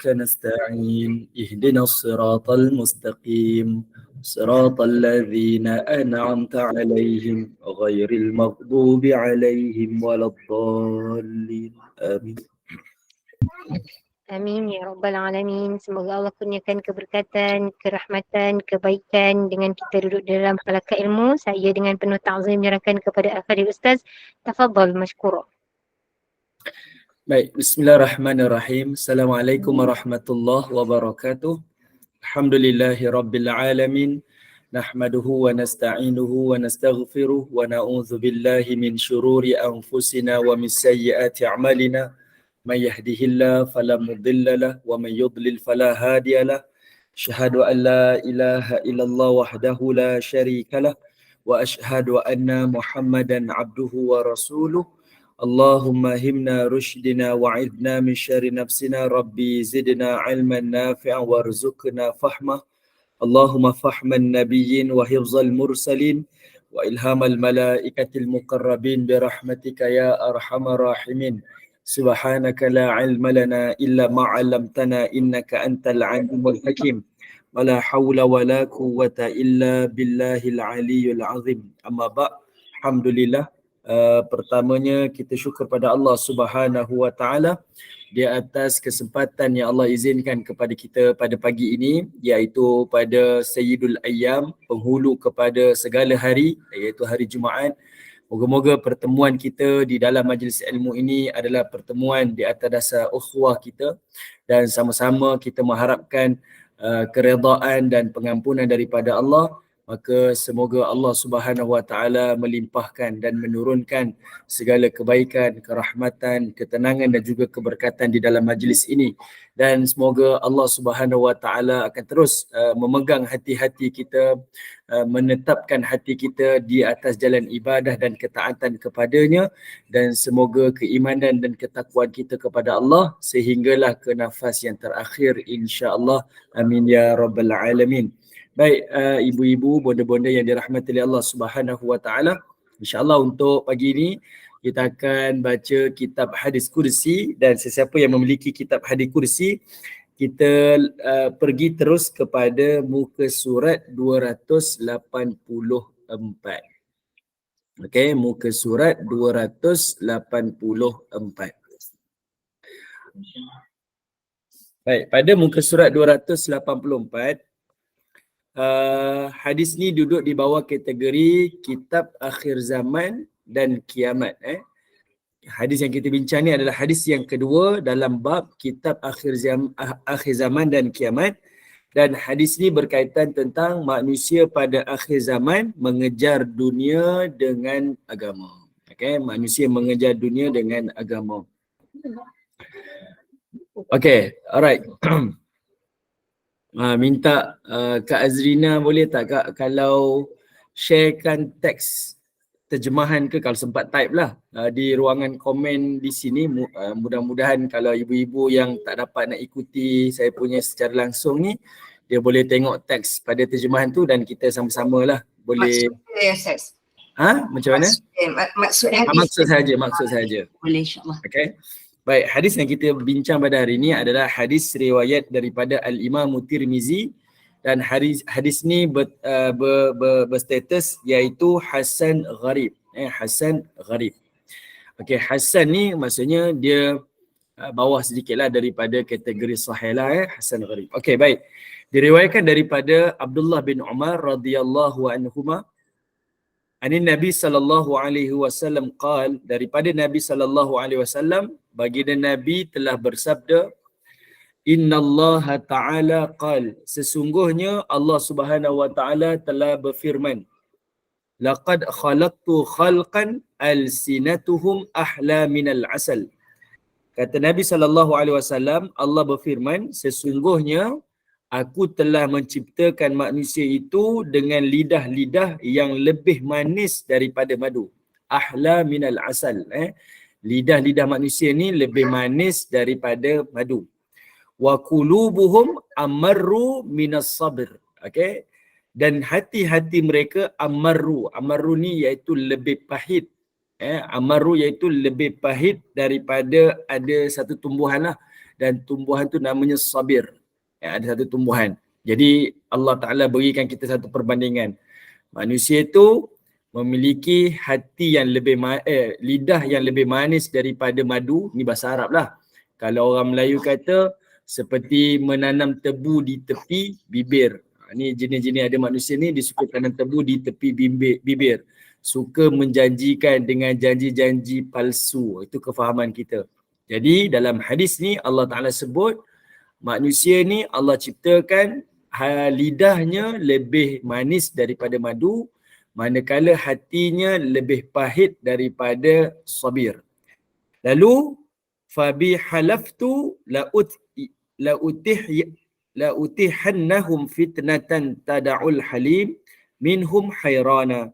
نستعين اهدنا الصراط المستقيم صراط الذين أنعمت عليهم غير المغضوب عليهم ولا الضالين آمين. Amin ya Rabbal Alamin. Semoga Allah kurniakan keberkatan, kerahmatan, kebaikan dengan kita duduk dalam halaqah ilmu. Saya dengan penuh ta'zim menyerahkan kepada Al-Fadhil Ustaz. Tafadhal mashkura. Baik, bismillahirrahmanirrahim. Assalamualaikum warahmatullahi wabarakatuh. Alhamdulillahi rabbil alamin. Nahmaduhu wa nasta'inuhu wa nastaghfiruh wa na'udzu billahi min syururi anfusina wa min sayyiati a'malina. Man yahdihillahu fala mudilla lahu wa man yudlil fala hadiya lahu. Asyhadu an la ilaha illallah wahdahu la syarika lah wa asyhadu anna Muhammadan abduhu wa rasuluh. Allahumma himna rushdina wa'idna min syarri nafsina rabbi zidna ilman nafi'an warzuqna fahmah. Allahumma fahman nabiyyin wa hifzal mursalin wa ilhamal malaikatil muqarrabin birahmatika ya arhamar rahimin. Subhanaka la ilma lana illa ma 'allamtana innaka antal alimul hakim. Wala haula wala quwwata illa billahil aliyyil azim. Amma ba'. Alhamdulillah. Pertamanya kita syukur pada Allah Subhanahu wa taala di atas kesempatan yang Allah izinkan kepada kita pada pagi ini, iaitu pada Sayyidul Ayyam, penghulu kepada segala hari, iaitu hari Jumaat. Moga-moga pertemuan kita di dalam majlis ilmu ini adalah pertemuan di atas dasar ukhuwah kita dan sama-sama kita mengharapkan keredaan dan pengampunan daripada Allah. Maka semoga Allah Subhanahu wa taala melimpahkan dan menurunkan segala kebaikan, kerahmatan, ketenangan dan juga keberkatan di dalam majlis ini. Dan semoga Allah Subhanahu wa taala akan terus memegang hati-hati kita, menetapkan hati kita di atas jalan ibadah dan ketaatan kepadanya, dan semoga keimanan dan ketakwaan kita kepada Allah sehinggalah ke nafas yang terakhir insya-Allah. Amin ya rabbal alamin. Baik, ibu-ibu, bonda-bonda yang dirahmati oleh Allah Subhanahu wa taala. Insya-Allah untuk pagi ini kita akan baca kitab hadis kursi, dan sesiapa yang memiliki kitab hadis kursi, kita pergi terus kepada muka surat 284. Okey, muka surat 284. Baik, pada muka surat 284, hadis ni duduk di bawah kategori kitab akhir zaman dan kiamat. Hadis yang kita bincang ni adalah hadis yang kedua dalam bab kitab akhir zaman dan kiamat, dan hadis ni berkaitan tentang manusia pada akhir zaman mengejar dunia dengan agama. Okay, manusia mengejar dunia dengan agama. Okay, alright. Minta Kak Azrina boleh tak Kak, kalau sharekan teks terjemahan ke, kalau sempat type lah di ruangan komen di sini. Mudah-mudahan kalau ibu-ibu yang tak dapat nak ikuti saya punya secara langsung ni, dia boleh tengok teks pada terjemahan tu dan kita sama-sama lah boleh. Macam mana? Maksud saja. Boleh insya-Allah. Okay. Baik, hadis yang kita bincang pada hari ini adalah hadis riwayat daripada Al-Imam Tirmizi, dan hadis ni berstatus iaitu Hasan Gharib. Hasan Gharib. Okey, Hasan ni maksudnya dia bawah sedikitlah daripada kategori sahih lah. Hasan Gharib. Okey, baik. Diriwayatkan daripada Abdullah bin Umar radhiyallahu anhuma, Ani Nabi sallallahu alaihi wasallam qal, daripada Nabi sallallahu alaihi wasallam, baginda Nabi telah bersabda, innallaha ta'ala qal, sesungguhnya Allah Subhanahu wa taala telah berfirman, laqad khalaqtu khalqan alsinatuhum ahla minal asal. Kata Nabi sallallahu alaihi wasallam, Allah berfirman, sesungguhnya aku telah menciptakan manusia itu dengan lidah-lidah yang lebih manis daripada madu. Ahla minal asal. Lidah-lidah manusia ni lebih manis daripada madu. Wa qulubuhum amarru minas sabr. Okey. Dan hati-hati mereka amarru. Amarru ni iaitu lebih pahit. Amarru iaitu lebih pahit daripada ada satu tumbuhan lah. dan tumbuhan tu namanya sabir. Ada satu tumbuhan. Jadi Allah Ta'ala berikan kita satu perbandingan. Manusia itu memiliki hati yang lebih lidah yang lebih manis daripada madu. Ni bahasa Arab lah. Kalau orang Melayu kata seperti menanam tebu di tepi bibir. Ni jenis-jenis ada manusia ni dia suka tanam tebu di tepi bibir. Suka menjanjikan dengan janji-janji palsu. Itu kefahaman kita. Jadi dalam hadis ni Allah Ta'ala sebut manusia ni Allah ciptakan lidahnya lebih manis daripada madu, manakala hatinya lebih pahit daripada sabir. Lalu fabi halaftu la utihannahum fitnatan tada'ul halim minhum hayrana.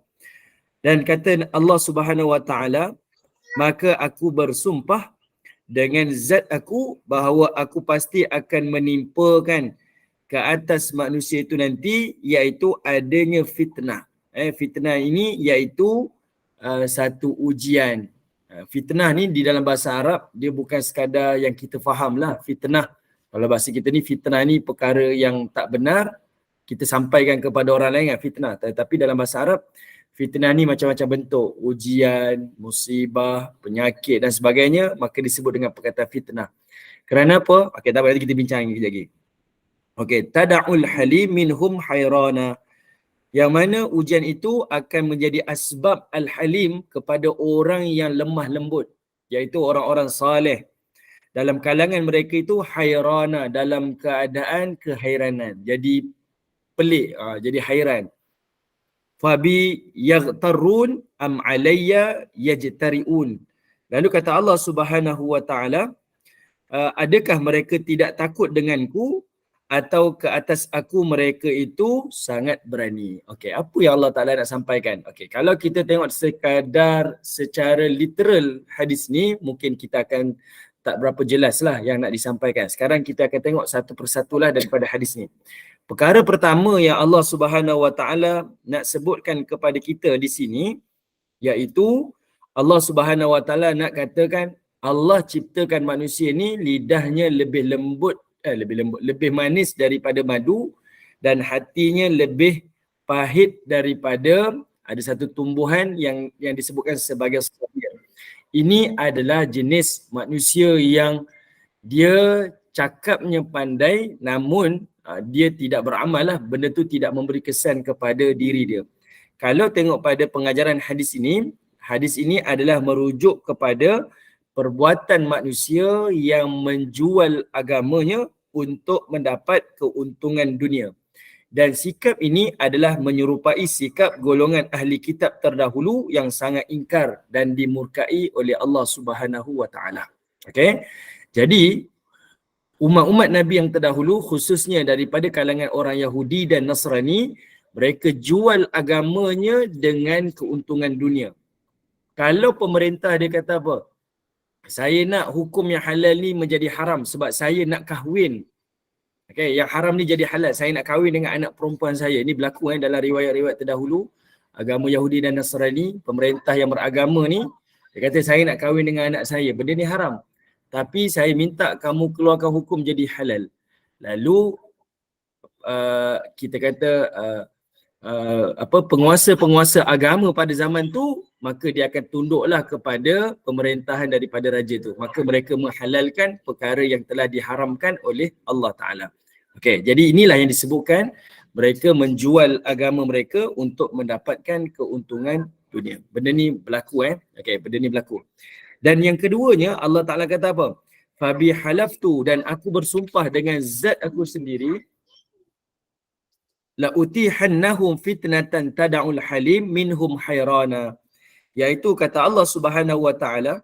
Dan kata Allah Subhanahu wa taala, maka aku bersumpah dengan zat aku bahawa aku pasti akan menimpakan ke atas manusia itu nanti iaitu adanya fitnah. Fitnah ini iaitu satu ujian. Fitnah ni di dalam bahasa Arab dia bukan sekadar yang kita faham lah fitnah. Kalau bahasa kita ni fitnah ni perkara yang tak benar kita sampaikan kepada orang lain kan fitnah. Tetapi dalam bahasa Arab fitnah ni macam-macam bentuk, ujian, musibah, penyakit dan sebagainya, maka disebut dengan perkataan fitnah. Kerana apa? Okey, tak apa, nanti kita bincang kejap lagi. Okey, tada'ul halim minhum hayrana. Yang mana ujian itu akan menjadi asbab al-halim kepada orang yang lemah lembut, iaitu orang-orang saleh. Dalam kalangan mereka itu hayrana, dalam keadaan kehairanan. Jadi pelik, jadi hairan. Fabi yaghtarun am alayya yajtariun. Lalu kata Allah Subhanahu wa taala, adakah mereka tidak takut denganku atau ke atas aku mereka itu sangat berani. Okey, apa yang Allah Taala nak sampaikan? Okey, kalau kita tengok sekadar secara literal hadis ni mungkin kita akan tak berapa jelas lah yang nak disampaikan. Sekarang kita akan tengok satu persatu lah daripada hadis ni. Perkara pertama yang Allah Subhanahu Wa Taala nak sebutkan kepada kita di sini iaitu Allah Subhanahu Wa Taala nak katakan Allah ciptakan manusia ni lidahnya lebih lembut, lebih manis daripada madu dan hatinya lebih pahit daripada ada satu tumbuhan yang disebutkan sebagai sabir. Ini adalah jenis manusia yang dia cakapnya pandai namun dia tidak beramal lah, benda tu tidak memberi kesan kepada diri dia. Kalau tengok pada pengajaran hadis ini adalah merujuk kepada perbuatan manusia yang menjual agamanya untuk mendapat keuntungan dunia. Dan sikap ini adalah menyerupai sikap golongan ahli kitab terdahulu yang sangat ingkar dan dimurkai oleh Allah Subhanahu Wa Taala. Okey. Jadi umat-umat Nabi yang terdahulu khususnya daripada kalangan orang Yahudi dan Nasrani, mereka jual agamanya dengan keuntungan dunia. Kalau pemerintah dia kata apa? Saya nak hukum yang halal ni menjadi haram sebab saya nak kahwin. Okey, yang haram ni jadi halal. Saya nak kahwin dengan anak perempuan saya. Ini berlaku dalam riwayat-riwayat terdahulu. Agama Yahudi dan Nasrani, pemerintah yang beragama ni, dia kata saya nak kahwin dengan anak saya. Benda ni haram. Tapi saya minta kamu keluarkan hukum jadi halal. Lalu kita kata penguasa-penguasa agama pada zaman tu, maka dia akan tunduklah kepada pemerintahan daripada raja tu. Maka mereka menghalalkan perkara yang telah diharamkan oleh Allah Ta'ala. Okey, jadi inilah yang disebutkan mereka menjual agama mereka untuk mendapatkan keuntungan dunia. Benda ni berlaku Okey, benda ni berlaku. Dan yang keduanya Allah Ta'ala kata apa? Fabi halaftu, dan aku bersumpah dengan zat aku sendiri, la utihannahum fitnatan tada'ul halim minhum hayrana. Iaitu kata Allah Subhanahu Wa Ta'ala,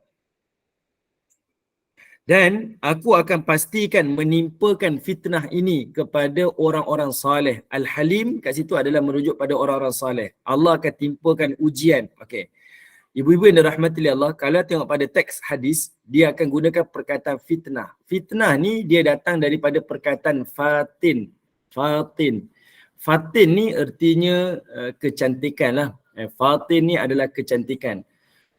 dan aku akan pastikan menimpakan fitnah ini kepada orang-orang saleh. Al-Halim kat situ adalah merujuk pada orang-orang saleh. Allah akan timpakan ujian. Okey. Ibu-ibu yang dirahmati Allah, kalau tengok pada teks hadis, dia akan gunakan perkataan fitnah. Fitnah ni dia datang daripada perkataan fatin. Fatin. Fatin ni artinya kecantikan lah. Fatin ni adalah kecantikan.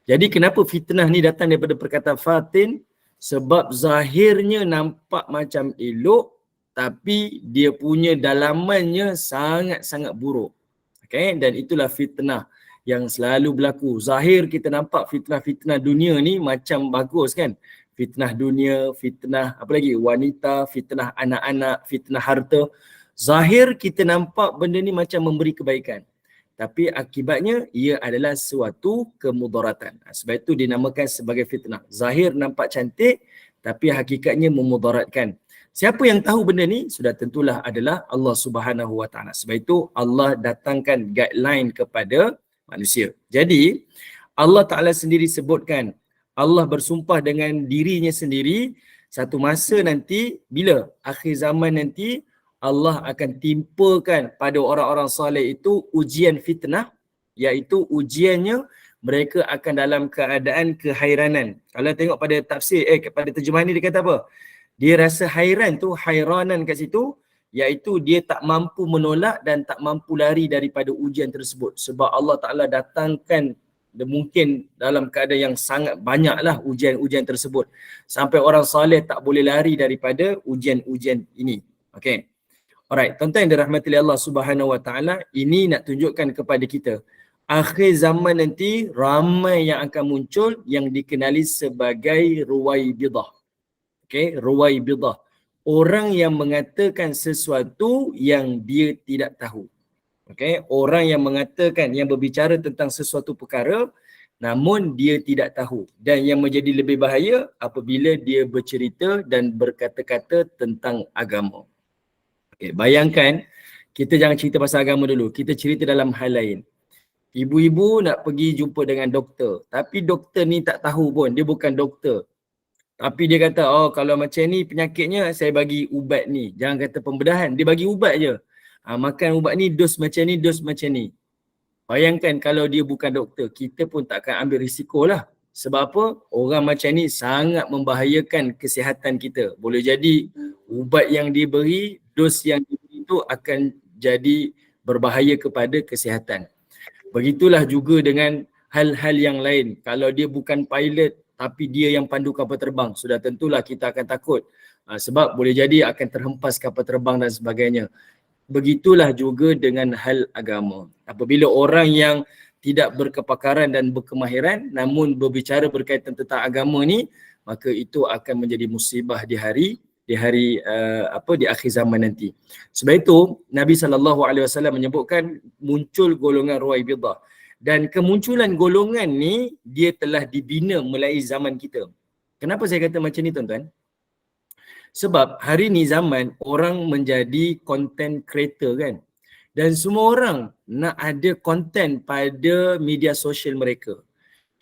Jadi kenapa fitnah ni datang daripada perkataan fatin? Sebab zahirnya nampak macam elok, tapi dia punya dalamannya sangat-sangat buruk. Okay? Dan itulah fitnah yang selalu berlaku. Zahir kita nampak fitnah-fitnah dunia ni macam bagus kan. Fitnah dunia, fitnah apa lagi, wanita, fitnah anak-anak, fitnah harta. Zahir kita nampak benda ni macam memberi kebaikan. Tapi akibatnya ia adalah suatu kemudaratan. Sebab itu dinamakan sebagai fitnah. Zahir nampak cantik tapi hakikatnya memudaratkan. Siapa yang tahu benda ni? Sudah tentulah adalah Allah Subhanahu Wa Taala. Sebab itu Allah datangkan guideline kepada manusia. Jadi Allah Taala sendiri sebutkan, Allah bersumpah dengan dirinya sendiri, satu masa nanti bila akhir zaman nanti Allah akan timpakan pada orang-orang soleh itu ujian fitnah, iaitu ujiannya mereka akan dalam keadaan kehairanan. Kalau tengok pada tafsir, pada terjemahan ni dia kata apa? Dia rasa hairan tu, hairanan kat situ, iaitu dia tak mampu menolak dan tak mampu lari daripada ujian tersebut. Sebab Allah Ta'ala datangkan mungkin dalam keadaan yang sangat banyaklah ujian-ujian tersebut. Sampai orang soleh tak boleh lari daripada ujian-ujian ini. Okay. Alright, tuan-tuan yang dirahmati Allah Subhanahu Wa Taala, ini nak tunjukkan kepada kita akhir zaman nanti ramai yang akan muncul yang dikenali sebagai ruwaibidah. Okay, ruwaibidah. Orang yang mengatakan sesuatu yang dia tidak tahu. Okay, orang yang mengatakan, yang berbicara tentang sesuatu perkara namun dia tidak tahu. Dan yang menjadi lebih bahaya apabila dia bercerita dan berkata-kata tentang agama. Okay, bayangkan, kita jangan cerita pasal agama dulu. Kita cerita dalam hal lain. Ibu-ibu nak pergi jumpa dengan doktor. Tapi doktor ni tak tahu pun, dia bukan doktor. Tapi dia kata, oh kalau macam ni penyakitnya, saya bagi ubat ni. Jangan kata pembedahan, dia bagi ubat je. Makan ubat ni, dos macam ni, dos macam ni. Bayangkan kalau dia bukan doktor, kita pun tak akan ambil risiko lah. Sebab apa? Orang macam ni sangat membahayakan kesihatan kita. Boleh jadi ubat yang diberi, dos yang diberi itu akan jadi berbahaya kepada kesihatan. Begitulah juga dengan hal-hal yang lain. Kalau dia bukan pilot tapi dia yang pandu kapal terbang, sudah tentulah kita akan takut. Sebab boleh jadi akan terhempas kapal terbang dan sebagainya. Begitulah juga dengan hal agama. Apabila orang yang tidak berkepakaran dan berkemahiran namun berbicara berkaitan tentang agama ni, maka itu akan menjadi musibah di akhir zaman nanti. Sebab itu Nabi SAW menyebutkan muncul golongan ruwaibidah. Dan kemunculan golongan ni dia telah dibina melalui zaman kita. Kenapa saya kata macam ni tuan-tuan? Sebab hari ni zaman orang menjadi content creator kan. Dan semua orang nak ada konten pada media sosial mereka.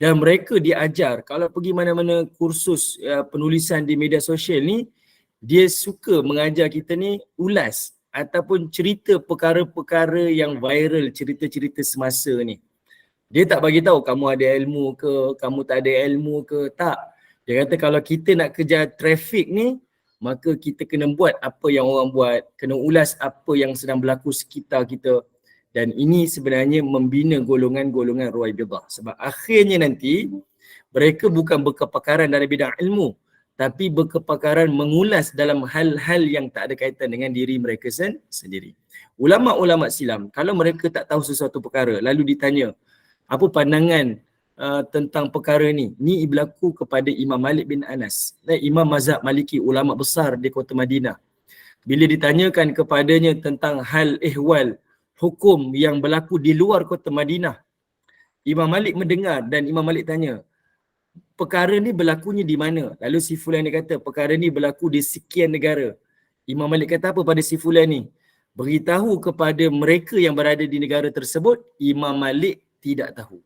Dan mereka diajar, kalau pergi mana-mana kursus penulisan di media sosial ni, dia suka mengajar kita ni ulas ataupun cerita perkara-perkara yang viral, cerita-cerita semasa ni. Dia tak bagi tahu kamu ada ilmu ke, kamu tak ada ilmu ke, tak. Dia kata kalau kita nak kejar trafik ni, maka kita kena buat apa yang orang buat, kena ulas apa yang sedang berlaku sekitar kita. Dan ini sebenarnya membina golongan-golongan ruwaibidah. Sebab akhirnya nanti mereka bukan berkepakaran dalam bidang ilmu, tapi berkepakaran mengulas dalam hal-hal yang tak ada kaitan dengan diri mereka sendiri. Ulama-ulama silam, kalau mereka tak tahu sesuatu perkara, lalu ditanya, apa pandangan tentang perkara ni? Ni berlaku kepada Imam Malik bin Anas, Imam Mazhab Maliki, ulama besar di kota Madinah. Bila ditanyakan kepadanya tentang hal ihwal, hukum yang berlaku di luar kota Madinah, Imam Malik mendengar dan Imam Malik tanya, perkara ni berlakunya di mana? Lalu si fulan dia kata, perkara ni berlaku di sekian negara. Imam Malik kata apa pada si fulan ni? Beritahu kepada mereka yang berada di negara tersebut. Imam Malik tidak tahu.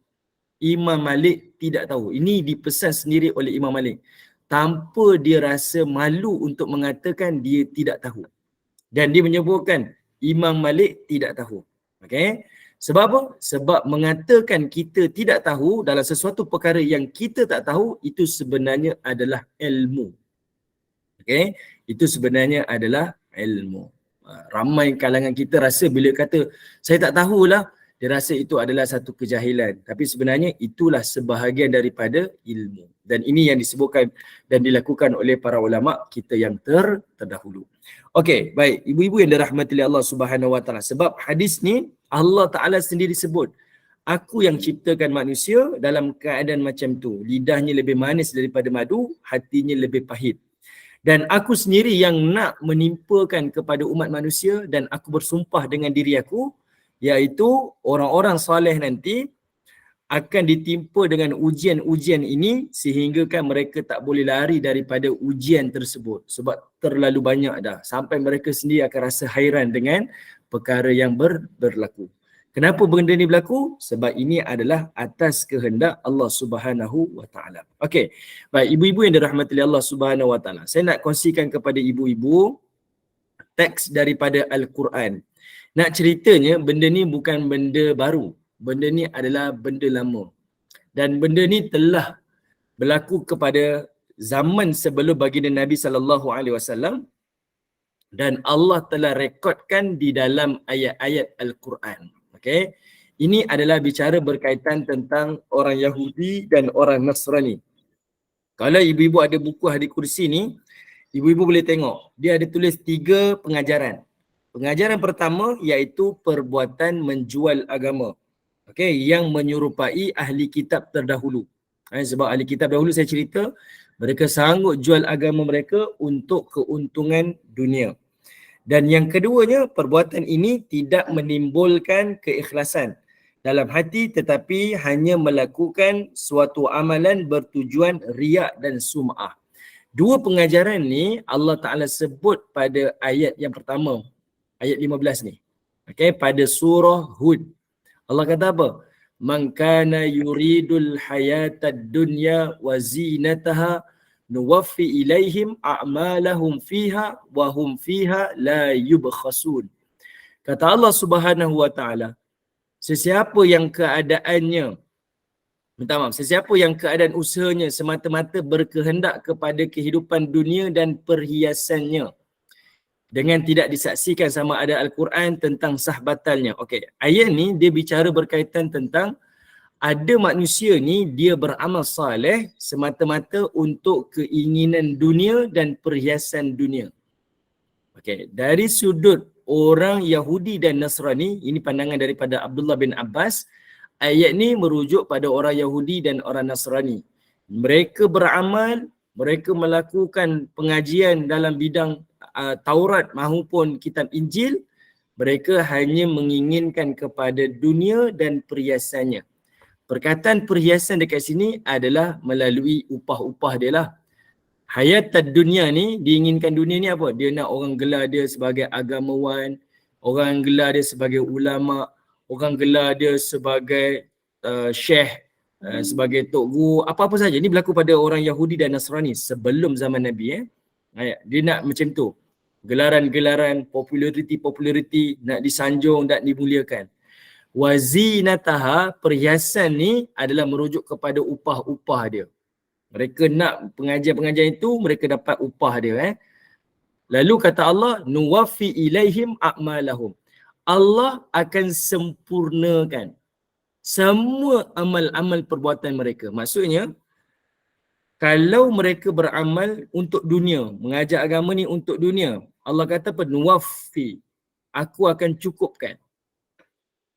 Imam Malik tidak tahu. Ini dipesan sendiri oleh Imam Malik. Tanpa dia rasa malu untuk mengatakan dia tidak tahu. Dan dia menyebutkan Imam Malik tidak tahu. Okay? Sebab apa? Sebab mengatakan kita tidak tahu dalam sesuatu perkara yang kita tak tahu, itu sebenarnya adalah ilmu. Okay? Itu sebenarnya adalah ilmu. Ramai kalangan kita rasa bila kata saya tak tahulah, Dia rasa itu adalah satu kejahilan. Tapi sebenarnya itulah sebahagian daripada ilmu. Dan ini yang disebutkan dan dilakukan oleh para ulama kita yang terdahulu. Okey, baik. Ibu-ibu yang dirahmati oleh Allah Subhanahu Wa Taala. Sebab hadis ni Allah Taala sendiri sebut, aku yang ciptakan manusia dalam keadaan macam tu. Lidahnya lebih manis daripada madu, hatinya lebih pahit. Dan aku sendiri yang nak menimpakan kepada umat manusia dan aku bersumpah dengan diri aku, iaitu orang-orang soleh nanti akan ditimpa dengan ujian-ujian ini sehinggakan mereka tak boleh lari daripada ujian tersebut sebab terlalu banyak dah, sampai mereka sendiri akan rasa hairan dengan perkara yang berlaku. Kenapa benda ni berlaku? Sebab ini adalah atas kehendak Allah Subhanahu Wa Taala. Okey. Baik, ibu-ibu yang dirahmati Allah Subhanahu Wa Taala. Saya nak kongsikan kepada ibu-ibu teks daripada Al-Quran. Nak ceritanya benda ni bukan benda baru. Benda ni adalah benda lama. Dan benda ni telah berlaku kepada zaman sebelum baginda Nabi SAW dan Allah telah rekodkan di dalam ayat-ayat Al-Quran. Okey. Ini adalah bicara berkaitan tentang orang Yahudi dan orang Nasrani. Kalau ibu-ibu ada buku Hadis Kursi ni, ibu-ibu boleh tengok. Dia ada tulis 3 pengajaran. Pengajaran pertama iaitu perbuatan menjual agama. Okey, yang menyerupai ahli kitab terdahulu. Sebab ahli kitab dahulu saya cerita, mereka sanggup jual agama mereka untuk keuntungan dunia. Dan yang keduanya, perbuatan ini tidak menimbulkan keikhlasan dalam hati tetapi hanya melakukan suatu amalan bertujuan riak dan sum'ah. 2 pengajaran ni Allah Ta'ala sebut pada ayat yang pertama. Ayat 15 ni. Okay, pada surah Hud. Allah kata apa? Man kana yuridul hayatad dunya wa zinataha nuwaffi ilaihim a'malahum fiha wa hum fiha la yubkhasun. Kata Allah Subhanahu Wa Taala, sesiapa yang keadaannya, sesiapa yang keadaan usahanya semata-mata berkehendak kepada kehidupan dunia dan perhiasannya, dengan tidak disaksikan sama ada Al-Quran tentang sah batalnya. Okey, ayat ni dia bicara berkaitan tentang ada manusia ni dia beramal saleh semata-mata untuk keinginan dunia dan perhiasan dunia. Okey, dari sudut orang Yahudi dan Nasrani, ini pandangan daripada Abdullah bin Abbas, ayat ni merujuk pada orang Yahudi dan orang Nasrani. Mereka beramal, mereka melakukan pengajian dalam bidang Taurat maupun kitab Injil, mereka hanya menginginkan kepada dunia dan perhiasannya. Perkataan perhiasan dekat sini adalah melalui upah-upah dia lah. Hayat dunia ni, diinginkan dunia ni apa? Dia nak orang gelar dia sebagai agamawan, orang gelar dia sebagai ulama, orang gelar dia sebagai syekh, sebagai tok guru, apa-apa saja. Ini berlaku pada orang Yahudi dan Nasrani sebelum zaman Nabi. Dia nak macam tu. Gelaran-gelaran, populariti nak disanjung dan dimuliakan. Wazinataha, perhiasan ni adalah merujuk kepada upah-upah dia. Mereka nak pengajian-pengajian itu, mereka dapat upah dia. Lalu kata Allah, nuwaffi ilaihim a'malahum. Allah akan sempurnakan semua amal-amal perbuatan mereka. Maksudnya, kalau mereka beramal untuk dunia, mengajar agama ni untuk dunia, Allah kata nuwaffi, aku akan cukupkan.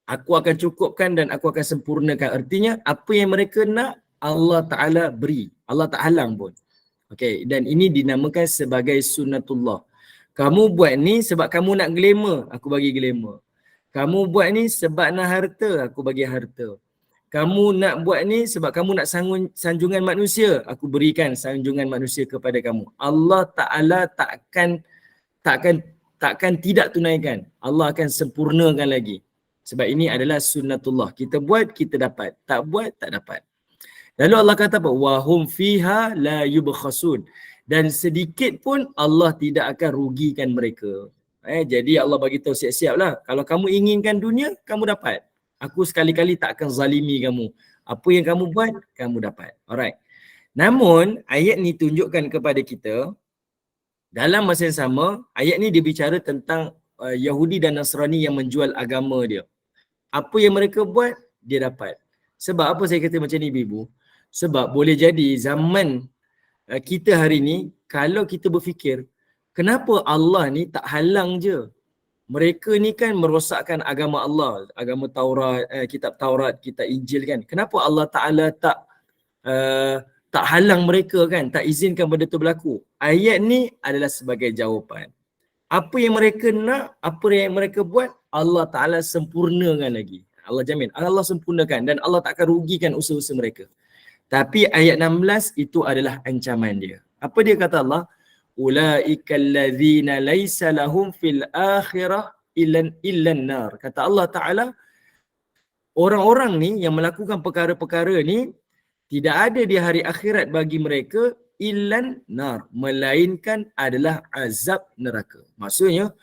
Aku akan cukupkan dan aku akan sempurnakan. Artinya, apa yang mereka nak, Allah Ta'ala beri. Allah tak halang pun. Okay, dan ini dinamakan sebagai sunnatullah. Kamu buat ni sebab kamu nak glamour, aku bagi glamour. Kamu buat ni sebab nak harta, aku bagi harta. Kamu nak buat ni sebab kamu nak sanjungan manusia, aku berikan sanjungan manusia kepada kamu. Allah Ta'ala takkan tidak tunaikan. Allah akan sempurnakan lagi. Sebab ini adalah sunnatullah. Kita buat, kita dapat. Tak buat, tak dapat. Lalu Allah kata apa? Wahum fiha la yubkhasun. Dan sedikit pun Allah tidak akan rugikan mereka. Jadi Allah bagi tahu siap-siap lah. Kalau kamu inginkan dunia, kamu dapat. Aku sekali-kali tak akan zalimi kamu. Apa yang kamu buat, kamu dapat. Alright. Namun, ayat ni tunjukkan kepada kita, dalam masa yang sama, ayat ni dia bicara tentang Yahudi dan Nasrani yang menjual agama dia. Apa yang mereka buat, dia dapat. Sebab apa saya kata macam ni ibu-ibu? Sebab boleh jadi zaman kita hari ni, kalau kita berfikir, kenapa Allah ni tak halang je? Mereka ni kan merosakkan agama Allah, agama Taurat, kitab Taurat, kitab Injil kan. Kenapa Allah Ta'ala tak halang mereka kan, tak izinkan benda tu berlaku? Ayat ni adalah sebagai jawapan. Apa yang mereka nak, apa yang mereka buat, Allah Ta'ala sempurnakan lagi. Allah jamin, Allah sempurnakan dan Allah tak akan rugikan usaha-usaha mereka. Tapi ayat 16 itu adalah ancaman dia. Apa dia kata Allah? Ulaikal ladzina laisa lahum fil akhirah illan nar. Kata Allah Ta'ala, orang-orang ni yang melakukan perkara-perkara ni tidak ada di hari akhirat bagi mereka illan nar, melainkan adalah azab neraka. Maksudnya,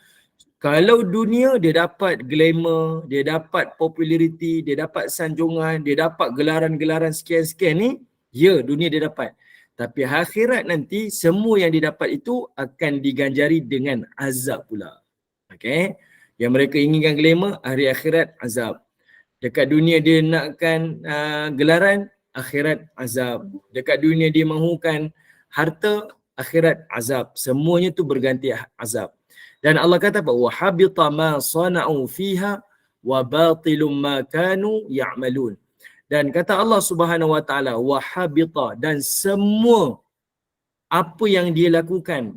kalau dunia dia dapat glamour, dia dapat populariti, dia dapat sanjungan, dia dapat gelaran-gelaran sekian-sekian ni, ya dunia dia dapat. Tapi akhirat nanti semua yang didapat itu akan diganjari dengan azab pula. Okay? Yang mereka inginkan glamour, hari akhirat azab. Dekat dunia dia nakkan gelaran, akhirat azab. Dekat dunia dia mahukan harta, akhirat azab. Semuanya tu berganti azab. Dan Allah kata apa? Wa habita ma sana'u fiha wa batilum ma kanu ya'malun. Dan kata Allah Subhanahu wa taala, wa habita, dan semua apa yang dia lakukan,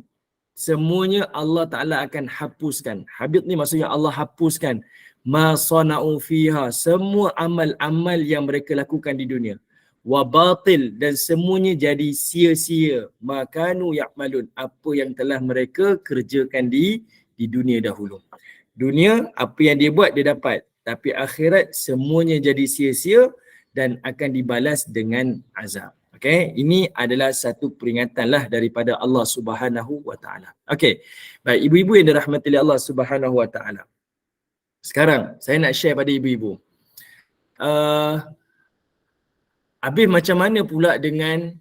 semuanya Allah Taala akan hapuskan. Habit ni maksudnya Allah hapuskan. Ma sana'u fiha, semua amal-amal yang mereka lakukan di dunia. Wa batil, dan semuanya jadi sia-sia. Makanu ya'malun, apa yang telah mereka kerjakan di dunia dahulu. Dunia, apa yang dia buat dia dapat. Tapi akhirat semuanya jadi sia-sia dan akan dibalas dengan azab. Okay, ini adalah satu peringatanlah daripada Allah Subhanahu wa taala. Okay, baik ibu-ibu yang dirahmati oleh Allah Subhanahu wa taala. Sekarang saya nak share pada ibu-ibu. Habis macam mana pula dengan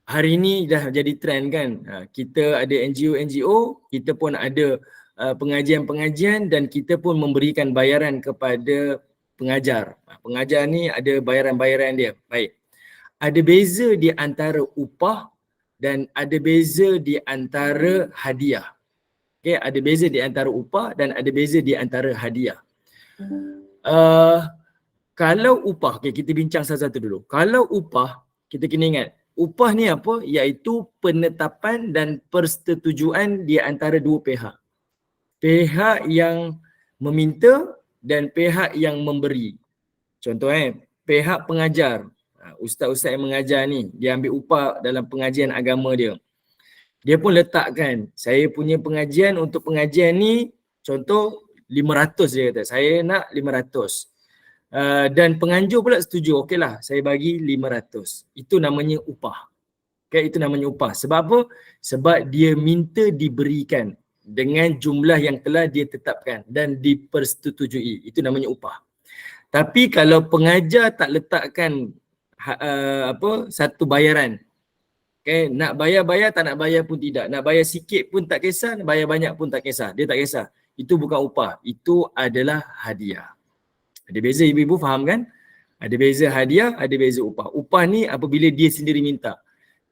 hari ini dah jadi trend kan? Kita ada NGO, kita pun ada pengajian-pengajian dan kita pun memberikan bayaran kepada pengajar. Pengajar ni ada bayaran-bayaran dia. Baik. Ada beza di antara upah dan ada beza di antara hadiah. Okay, ada beza di antara upah dan ada beza di antara hadiah. Kalau upah, okay, kita bincang satu-satu dulu. Kalau upah, kita kena ingat, upah ni apa? Iaitu penetapan dan persetujuan di antara dua pihak. Pihak yang meminta dan pihak yang memberi. Contoh pihak pengajar, ustaz-ustaz yang mengajar ni, dia ambil upah dalam pengajian agama dia. Dia pun letakkan, saya punya pengajian untuk pengajian ni, contoh 500 dia kata, saya nak 500. Dan penganjur pula setuju, okeylah saya bagi 500. Itu namanya upah. Okay, itu namanya upah. Sebab apa? Sebab dia minta diberikan dengan jumlah yang telah dia tetapkan dan dipersetujui. Itu namanya upah. Tapi kalau pengajar tak letakkan satu bayaran, okay, nak bayar-bayar, tak nak bayar pun tidak. Nak bayar sikit pun tak kisah, nak bayar banyak pun tak kisah. Dia tak kisah. Itu bukan upah. Itu adalah hadiah. Ada beza ibu-ibu, faham kan? Ada beza hadiah, ada beza upah. Upah ni apabila dia sendiri minta.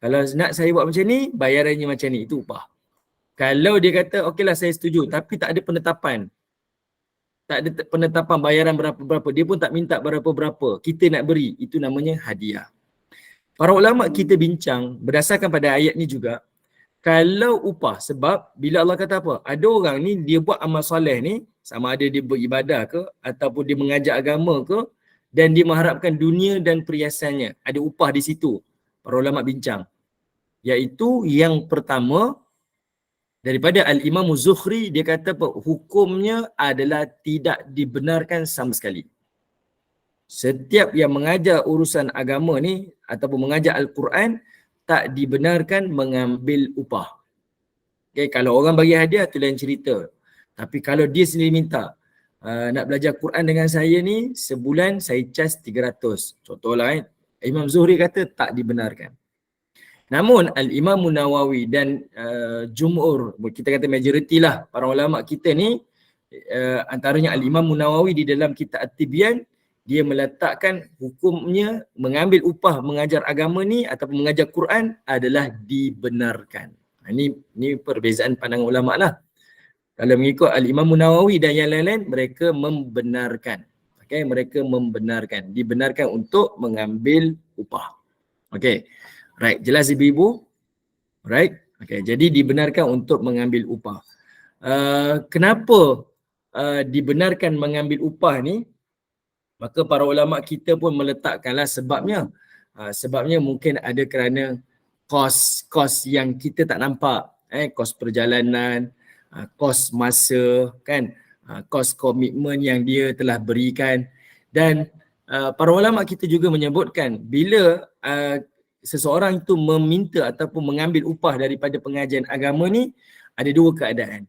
Kalau nak saya buat macam ni, bayarannya macam ni. Itu upah. Kalau dia kata, okeylah saya setuju, tapi tak ada penetapan. Tak ada penetapan bayaran berapa-berapa. Dia pun tak minta berapa-berapa. Kita nak beri. Itu namanya hadiah. Para ulama kita bincang berdasarkan pada ayat ni juga, kalau upah, sebab bila Allah kata apa? Ada orang ni dia buat amal soleh ni, sama ada dia beribadah ke ataupun dia mengajar agama ke, dan dia mengharapkan dunia dan perhiasannya. Ada upah di situ. Para ulama bincang. Iaitu yang pertama, daripada Al-Imam Zuhri, dia kata apa? Hukumnya adalah tidak dibenarkan sama sekali. Setiap yang mengajar urusan agama ni ataupun mengajar Al-Quran tak dibenarkan mengambil upah. Okay, kalau orang bagi hadiah tu lain cerita. Tapi kalau dia sendiri minta, nak belajar Quran dengan saya ni sebulan saya cas 300. Contohlah Imam Zuhri kata tak dibenarkan. Namun Al-Imam Nawawi dan jumhur, kita kata majoriti lah para ulama kita ni Antaranya Al-Imam Nawawi di dalam kitab At-Tibyan, dia meletakkan hukumnya mengambil upah mengajar agama ni ataupun mengajar Quran adalah dibenarkan. Ini perbezaan pandangan ulama lah. Kalau mengikut Al-Imam Nawawi dan yang lain-lain, mereka membenarkan. Okay, mereka membenarkan. Dibenarkan untuk mengambil upah. Okay, right. Jelas ibu-ibu? Right. Okay, jadi dibenarkan untuk mengambil upah. Kenapa dibenarkan mengambil upah ni? Maka para ulama kita pun meletakkanlah sebabnya. Sebabnya mungkin ada kerana kos yang kita tak nampak, kos perjalanan, kos masa, kan, kos komitmen yang dia telah berikan. Dan para ulama kita juga menyebutkan bila seseorang itu meminta ataupun mengambil upah daripada pengajian agama ni, ada dua keadaan.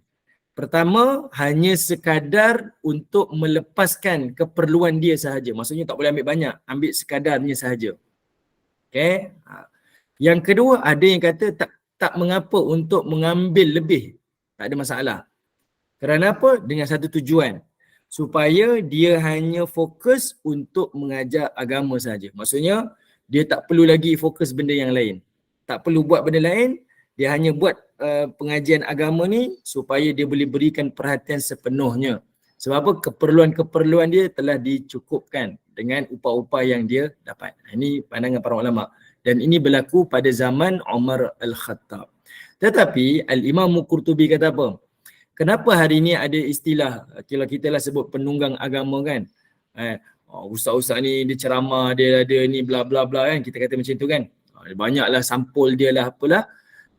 Pertama, hanya sekadar untuk melepaskan keperluan dia sahaja. Maksudnya tak boleh ambil banyak, ambil sekadarnya sahaja. Okay. Yang kedua, ada yang kata tak mengapa untuk mengambil lebih. Tak ada masalah. Kerana apa? Dengan satu tujuan. Supaya dia hanya fokus untuk mengajar agama sahaja. Maksudnya, dia tak perlu lagi fokus benda yang lain. Tak perlu buat benda lain, dia hanya buat pengajian agama ni supaya dia boleh berikan perhatian sepenuhnya. Sebab apa? Keperluan-keperluan dia telah dicukupkan dengan upah-upah yang dia dapat. Ini pandangan para ulama. Dan ini berlaku pada zaman Umar Al-Khattab. Tetapi Al-Imam Qurtubi kata apa? Kenapa hari ini ada istilah, kalau kita lah sebut penunggang agama kan? Ustaz-ustaz ni dia ceramah, dia ada ni bla bla bla kan? Kita kata macam tu kan? Banyaklah sampul dia lah apalah.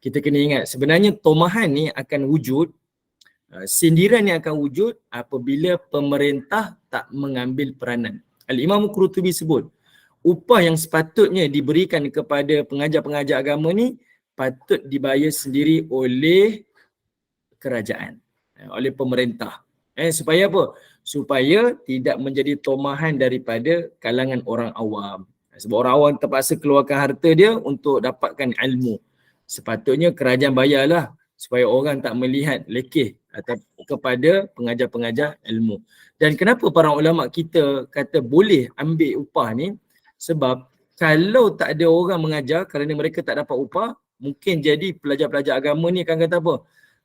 Kita kena ingat sebenarnya tomahan ni akan wujud, sindiran ni akan wujud apabila pemerintah tak mengambil peranan. Al-Imam Qurtubi sebut, upah yang sepatutnya diberikan kepada pengajar-pengajar agama ni patut dibayar sendiri oleh kerajaan, oleh pemerintah. Supaya apa? Supaya tidak menjadi tomahan daripada kalangan orang awam. Sebab orang awam terpaksa keluarkan harta dia untuk dapatkan ilmu. Sepatutnya kerajaan bayarlah supaya orang tak melihat lekeh atau kepada pengajar-pengajar ilmu. Dan kenapa para ulama kita kata boleh ambil upah ni? Sebab kalau tak ada orang mengajar kerana mereka tak dapat upah, mungkin jadi pelajar-pelajar agama ni akan kata apa?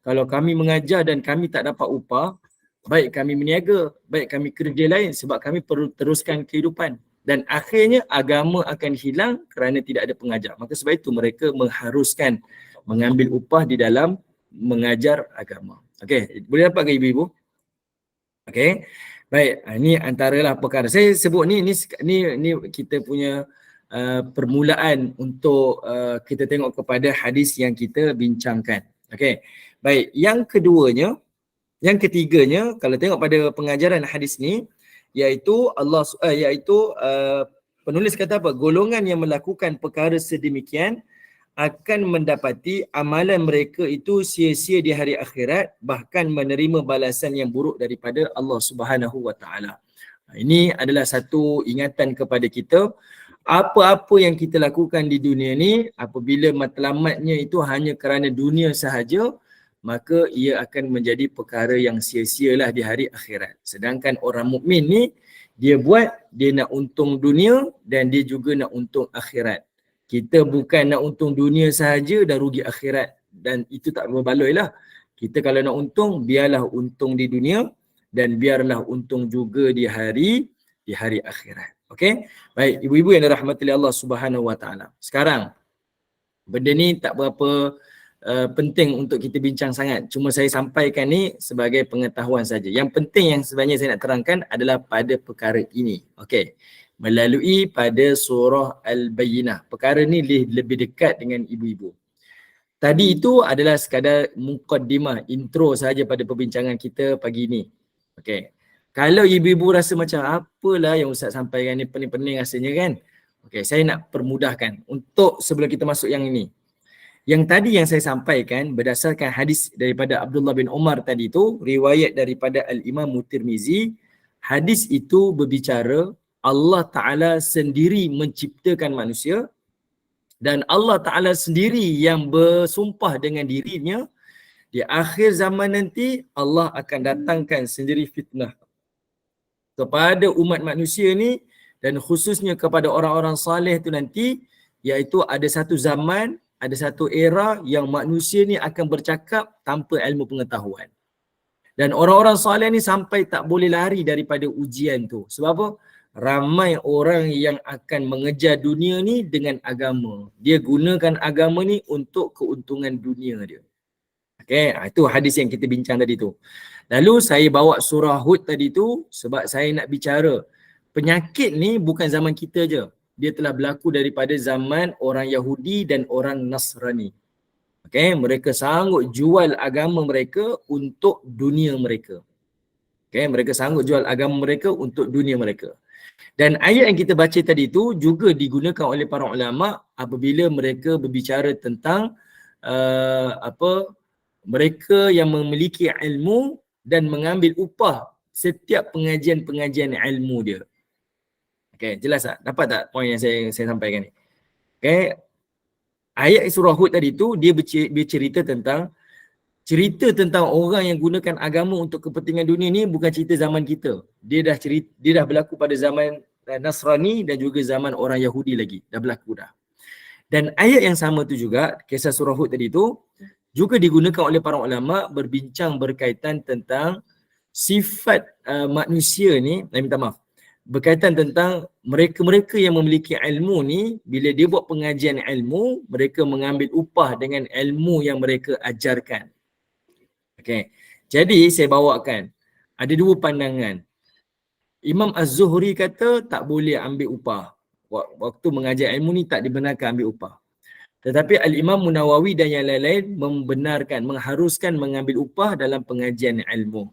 Kalau kami mengajar dan kami tak dapat upah, baik kami meniaga, baik kami kerja lain sebab kami perlu teruskan kehidupan. Dan akhirnya agama akan hilang kerana tidak ada pengajar. Maka sebab itu mereka mengharuskan mengambil upah di dalam mengajar agama. Okey, boleh dapat ke ibu-ibu? Okey. Baik, ini antaralah perkara. Saya sebut ni kita punya permulaan untuk kita tengok kepada hadis yang kita bincangkan. Okey. Baik, yang ketiganya kalau tengok pada pengajaran hadis ni, iaitu penulis kata apa? Golongan yang melakukan perkara sedemikian akan mendapati amalan mereka itu sia-sia di hari akhirat, bahkan menerima balasan yang buruk daripada Allah Subhanahu Wa Taala. Ini adalah satu ingatan kepada kita. Apa-apa yang kita lakukan di dunia ni, apabila matlamatnya itu hanya kerana dunia sahaja, maka ia akan menjadi perkara yang sia-sialah di hari akhirat. Sedangkan orang mukmin ni, dia nak untung dunia dan dia juga nak untung akhirat. Kita bukan nak untung dunia sahaja dan rugi akhirat, dan itu tak berbaloi lah. Kita kalau nak untung, biarlah untung di dunia dan biarlah untung juga di hari akhirat. Okey? Baik, ibu-ibu yang dirahmati Allah Subhanahu Wa Taala. Sekarang benda ni tak berapa penting untuk kita bincang sangat. Cuma saya sampaikan ni sebagai pengetahuan saja. Yang penting yang sebenarnya saya nak terangkan adalah pada perkara ini. Okey. Melalui pada surah Al-Bayyinah. Perkara ni lebih dekat dengan ibu-ibu. Tadi itu adalah sekadar muqaddimah, intro saja pada perbincangan kita pagi ni. Okey. Kalau ibu-ibu rasa macam apalah yang Ustaz sampaikan ni pening-pening rasanya kan. Okey, saya nak permudahkan untuk sebelum kita masuk yang ini. Yang tadi yang saya sampaikan berdasarkan hadis daripada Abdullah bin Umar tadi itu, riwayat daripada Al-Imam Tirmizi, hadis itu berbicara Allah Ta'ala sendiri menciptakan manusia dan Allah Ta'ala sendiri yang bersumpah dengan dirinya. Di akhir zaman nanti Allah akan datangkan sendiri fitnah kepada umat manusia ni, dan khususnya kepada orang-orang saleh tu nanti, iaitu ada satu zaman, ada satu era yang manusia ni akan bercakap tanpa ilmu pengetahuan. Dan orang-orang saleh ni sampai tak boleh lari daripada ujian tu. Sebab apa? Ramai orang yang akan mengejar dunia ni dengan agama. Dia gunakan agama ni untuk keuntungan dunia dia. Okay, itu hadis yang kita bincang tadi tu. Lalu saya bawa surah Hud tadi tu sebab saya nak bicara penyakit ni bukan zaman kita je. Dia telah berlaku daripada zaman orang Yahudi dan orang Nasrani. Okay, mereka sanggup jual agama mereka untuk dunia mereka. Okay, mereka sanggup jual agama mereka untuk dunia mereka. Dan ayat yang kita baca tadi tu juga digunakan oleh para ulama apabila mereka berbicara tentang mereka yang memiliki ilmu dan mengambil upah setiap pengajian-pengajian ilmu dia. Okay, jelas tak? Dapat tak poin yang saya sampaikan ni? Okay, ayat surah Hud tadi tu dia bercerita tentang orang yang gunakan agama untuk kepentingan dunia ni bukan cerita zaman kita. Dia dah berlaku pada zaman Nasrani dan juga zaman orang Yahudi lagi. Dah berlaku dah. Dan ayat yang sama tu juga, kisah surah Hud tadi tu, juga digunakan oleh para ulama berbincang berkaitan tentang sifat manusia ni, minta maaf, berkaitan tentang mereka-mereka yang memiliki ilmu ni, bila dia buat pengajian ilmu, mereka mengambil upah dengan ilmu yang mereka ajarkan. Okay. Jadi saya bawakan ada dua pandangan. Imam Az-Zuhri kata tak boleh ambil upah. Waktu mengajar ilmu ni tak dibenarkan ambil upah. Tetapi Al-Imam Munawawi dan yang lain-lain membenarkan, mengharuskan mengambil upah dalam pengajian ilmu.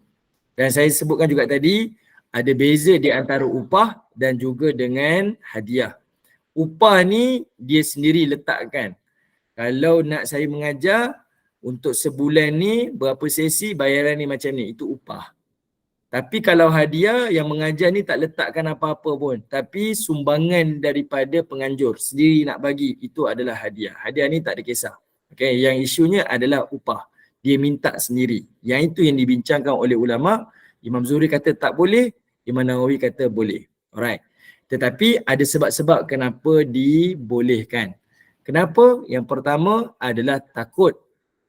Dan saya sebutkan juga tadi, ada beza di antara upah dan juga dengan hadiah. Upah ni dia sendiri letakkan. Kalau nak saya mengajar, untuk sebulan ni berapa sesi bayaran ni macam ni, itu upah. Tapi kalau hadiah yang mengajar ni tak letakkan apa-apa pun, tapi sumbangan daripada penganjur sendiri nak bagi, itu adalah hadiah. Hadiah ni tak ada kisah. Okay, yang isunya adalah upah. Dia minta sendiri. Yang itu yang dibincangkan oleh ulama. Imam Zuhri kata tak boleh, Imam Nawawi kata boleh. Alright. Tetapi ada sebab-sebab kenapa dibolehkan. Kenapa? Yang pertama adalah takut.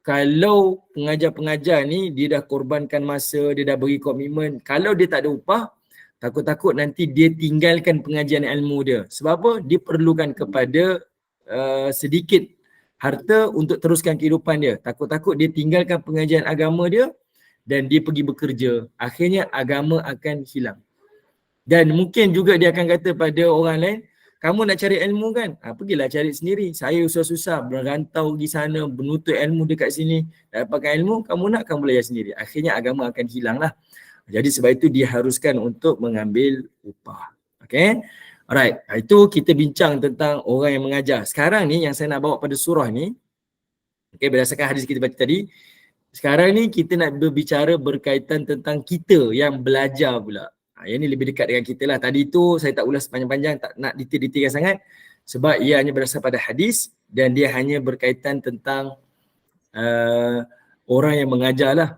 Kalau pengajar-pengajar ni dia dah korbankan masa, dia dah beri komitmen, kalau dia tak ada upah, takut-takut nanti dia tinggalkan pengajian ilmu dia. Sebab apa? Dia perlukan kepada sedikit harta untuk teruskan kehidupan dia. Takut-takut dia tinggalkan pengajian agama dia dan dia pergi bekerja. Akhirnya agama akan hilang. Dan mungkin juga dia akan kata pada orang lain, kamu nak cari ilmu kan? Pergilah cari sendiri. Saya susah-susah berantau pergi sana, menuntut ilmu dekat sini. Dapatkan ilmu, kamu nak, kamu belajar sendiri. Akhirnya agama akan hilang lah. Jadi sebab itu diharuskan untuk mengambil upah. Okay? Alright. Itu kita bincang tentang orang yang mengajar. Sekarang ni yang saya nak bawa pada surah ni, okay, berdasarkan hadis kita baca tadi, sekarang ni kita nak berbicara berkaitan tentang kita yang belajar pula. Yang ni lebih dekat dengan kita lah. Tadi tu saya tak ulas panjang-panjang, tak nak detail-detailkan sangat sebab ia hanya berdasar pada hadis dan dia hanya berkaitan tentang orang yang mengajar lah.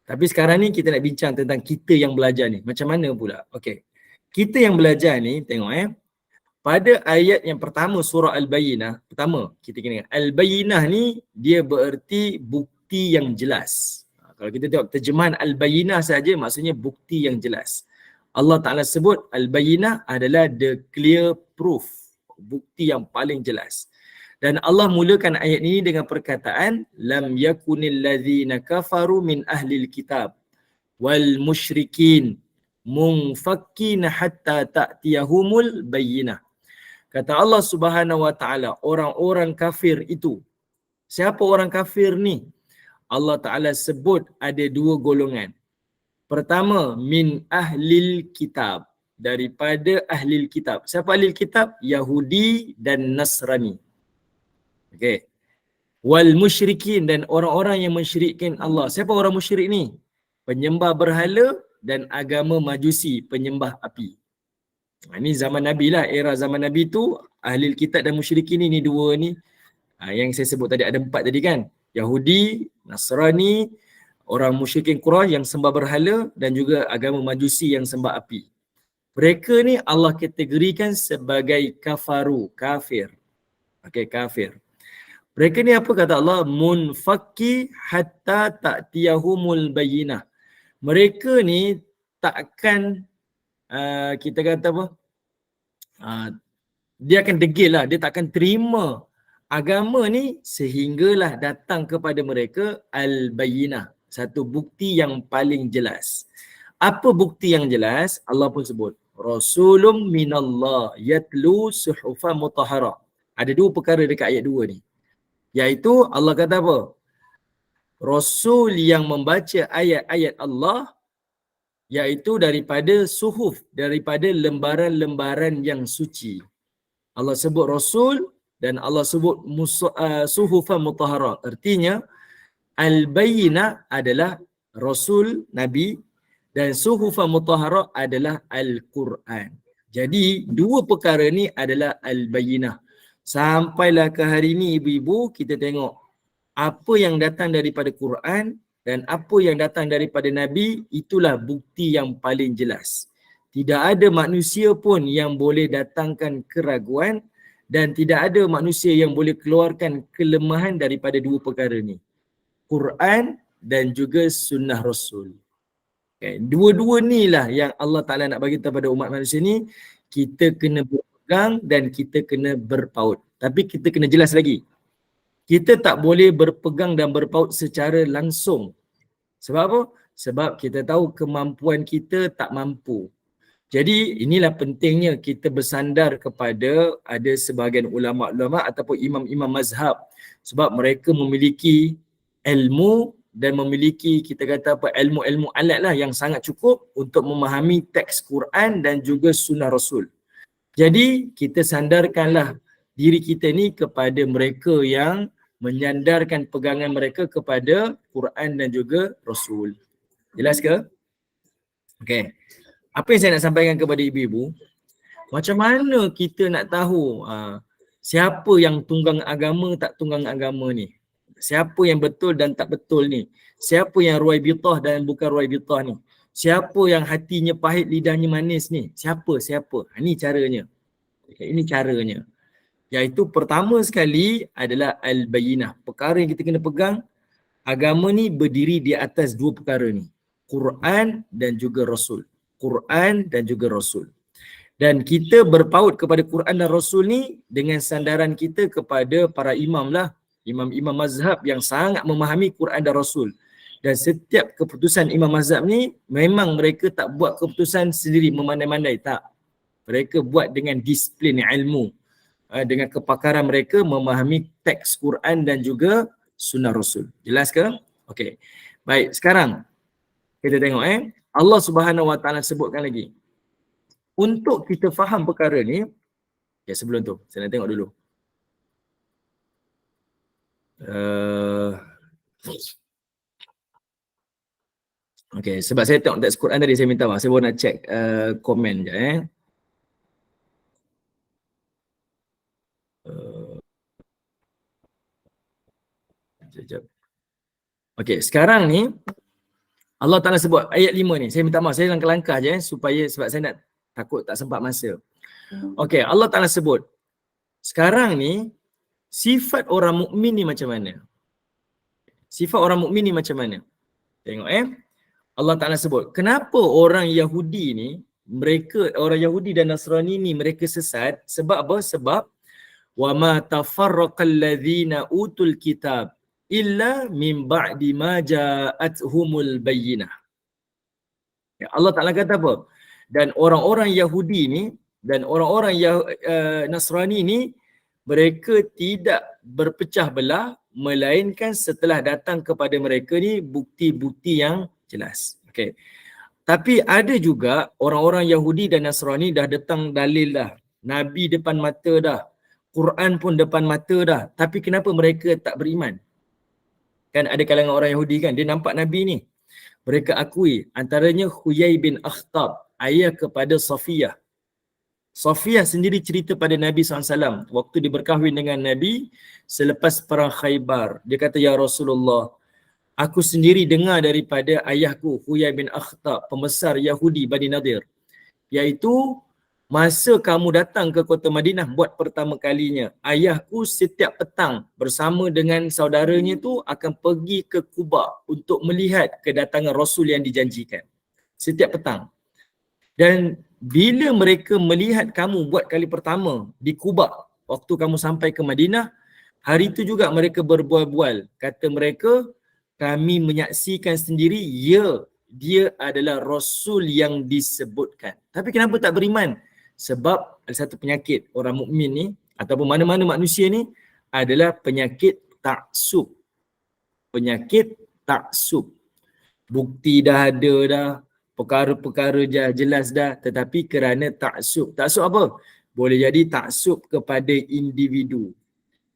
Tapi sekarang ni kita nak bincang tentang kita yang belajar ni. Macam mana pula? Okay. Kita yang belajar ni, tengok pada ayat yang pertama surah Al-Bayyinah, pertama kita kena ingat, Al-Bayyinah ni dia bererti bukti yang jelas. Kalau kita tengok terjemahan Al-Bayyinah saja maksudnya bukti yang jelas. Allah Ta'ala sebut Al-Bayyinah adalah the clear proof, bukti yang paling jelas. Dan Allah mulakan ayat ini dengan perkataan lam yakunil ladzina kafaru min ahlil kitab wal musyrikin munfakkina hatta ta'tiyahumul bayyinah. Kata Allah Subhanahu wa Ta'ala, orang-orang kafir itu. Siapa orang kafir ni? Allah Ta'ala sebut ada dua golongan. Pertama, min ahlil kitab, daripada ahlil kitab. Siapa ahlil kitab? Yahudi dan Nasrani. Okey. Wal musyrikin, dan orang-orang yang mensyirikkan Allah. Siapa orang musyrik ni? Penyembah berhala dan agama Majusi, penyembah api. Ini zaman Nabi lah, era zaman Nabi tu ahlil kitab dan musyrikin ni dua ni. Yang saya sebut tadi ada 4 tadi kan. Yahudi, Nasrani, orang musyrikin Quraisy yang sembah berhala dan juga agama Majusi yang sembah api. Mereka ni Allah kategorikan sebagai kafaru, kafir. Okey, kafir. Mereka ni apa kata Allah? Munfakki hatta ta'tiyahumul bayyinah. Mereka ni takkan kita kata apa? Dia akan degil lah, dia takkan terima agama ni sehinggalah datang kepada mereka al-bayyinah, satu bukti yang paling jelas. Apa bukti yang jelas? Allah pun sebut, Rasulun minallah yatlu suhufan mutahharah. Ada dua perkara dekat ayat 2 ni. Iaitu Allah kata apa? Rasul yang membaca ayat-ayat Allah, iaitu daripada suhuf, daripada lembaran-lembaran yang suci. Allah sebut Rasul dan Allah sebut suhufan mutahharah. Artinya al-bayyinah adalah Rasul, Nabi, dan suhufan mutahharah adalah Al-Quran. Jadi dua perkara ni adalah al-bayyinah. Sampailah ke hari ni ibu-ibu, kita tengok apa yang datang daripada Quran dan apa yang datang daripada Nabi, itulah bukti yang paling jelas. Tidak ada manusia pun yang boleh datangkan keraguan dan tidak ada manusia yang boleh keluarkan kelemahan daripada dua perkara ni. Quran dan juga sunnah Rasul. Okay. Dua-dua ni lah yang Allah Ta'ala nak bagi kepada umat manusia ni. Kita kena berpegang dan kita kena berpaut. Tapi kita kena jelas lagi. Kita tak boleh berpegang dan berpaut secara langsung. Sebab apa? Sebab kita tahu kemampuan kita tak mampu. Jadi inilah pentingnya kita bersandar kepada ada sebahagian ulama-ulama ataupun imam-imam mazhab. Sebab mereka memiliki ilmu dan memiliki kita kata apa ilmu-ilmu alat lah yang sangat cukup untuk memahami teks Quran dan juga sunnah Rasul. Jadi kita sandarkanlah diri kita ni kepada mereka yang menyandarkan pegangan mereka kepada Quran dan juga Rasul. Jelas ke? Okey. Apa yang saya nak sampaikan kepada ibu-ibu, macam mana kita nak tahu siapa yang tunggang agama tak tunggang agama ni? Siapa yang betul dan tak betul ni? Siapa yang ruwaibithah dan bukan ruwaibithah ni? Siapa yang hatinya pahit, lidahnya manis ni? Siapa? Ini caranya. Ini caranya. Iaitu pertama sekali adalah al-bayyinah. Perkara yang kita kena pegang, agama ni berdiri di atas dua perkara ni. Quran dan juga Rasul. Quran dan juga Rasul. Dan kita berpaut kepada Quran dan Rasul ni dengan sandaran kita kepada para imam lah. Imam-imam mazhab yang sangat memahami Quran dan Rasul. Dan setiap keputusan imam mazhab ni memang mereka tak buat keputusan sendiri memandai-mandai. Tak. Mereka buat dengan disiplin ilmu. Dengan kepakaran mereka memahami teks Quran dan juga sunnah Rasul. Jelas ke? Okey. Baik, sekarang kita tengok Allah Subhanahu Wa Taala sebutkan lagi. Untuk kita faham perkara ni, sebelum tu saya nak tengok dulu. Okey, sebab saya tengok teks Quran tadi, saya minta maaf. Saya baru nak check komen je Sekejap. Okey, sekarang ni Allah Ta'ala sebut ayat 5 ni. Saya minta maaf, saya langkah-langkah je supaya sebab saya nak takut tak sempat masa. Okey, Allah Ta'ala sebut. Sekarang ni sifat orang mukmin ni macam mana? Sifat orang mukmin ni macam mana? Tengok Allah Ta'ala sebut. Kenapa orang Yahudi ni, orang Yahudi dan Nasrani ni mereka sesat? Sebab apa? Sebab wa ma tafarraqal ladzina utul kitab illa min ba'di ma ja'atuhumul bayyinah. Allah Ta'ala kata apa? Dan orang-orang Yahudi ni dan orang-orang Nasrani ni mereka tidak berpecah belah melainkan setelah datang kepada mereka ni bukti-bukti yang jelas. Okey. Tapi ada juga orang-orang Yahudi dan Nasrani dah datang dalil dah. Nabi depan mata dah. Quran pun depan mata dah. Tapi kenapa mereka tak beriman? Kan ada kalangan orang Yahudi kan, dia nampak Nabi ni. Mereka akui, antaranya Huyai bin Akhtab, ayah kepada Safiyah. Safiyah sendiri cerita pada Nabi SAW waktu dia berkahwin dengan Nabi selepas perang Khaybar. Dia kata, ya Rasulullah, aku sendiri dengar daripada ayahku Huyai bin Akhtab, pembesar Yahudi Bani Nadir, iaitu masa kamu datang ke kota Madinah buat pertama kalinya, ayahku setiap petang bersama dengan saudaranya tu akan pergi ke Quba untuk melihat kedatangan Rasul yang dijanjikan. Setiap petang. Dan bila mereka melihat kamu buat kali pertama di Quba, waktu kamu sampai ke Madinah, hari itu juga mereka berbual-bual. Kata mereka, kami menyaksikan sendiri, ya, dia adalah Rasul yang disebutkan. Tapi kenapa tak beriman? Sebab ada satu penyakit orang mukmin ni, ataupun mana-mana manusia ni, adalah penyakit taksub. Penyakit taksub. Bukti dah ada dah, perkara-perkara jelas dah, tetapi kerana taksub. Taksub apa? Boleh jadi taksub kepada individu.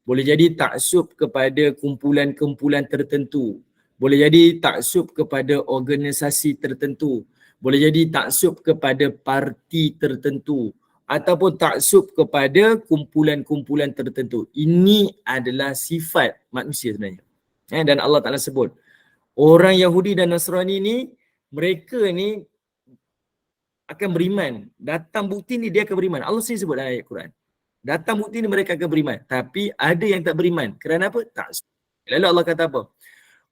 Boleh jadi taksub kepada kumpulan-kumpulan tertentu. Boleh jadi taksub kepada organisasi tertentu. Boleh jadi taksub kepada parti tertentu. Ataupun taksub kepada kumpulan-kumpulan tertentu. Ini adalah sifat manusia sebenarnya. Dan Allah Ta'ala sebut, orang Yahudi dan Nasrani ni, mereka ni akan beriman. Datang bukti ni dia akan beriman. Allah sendiri sebut dalam ayat Quran. Datang bukti ni mereka akan beriman. Tapi ada yang tak beriman. Kerana apa? Tak. Lalu Allah kata apa?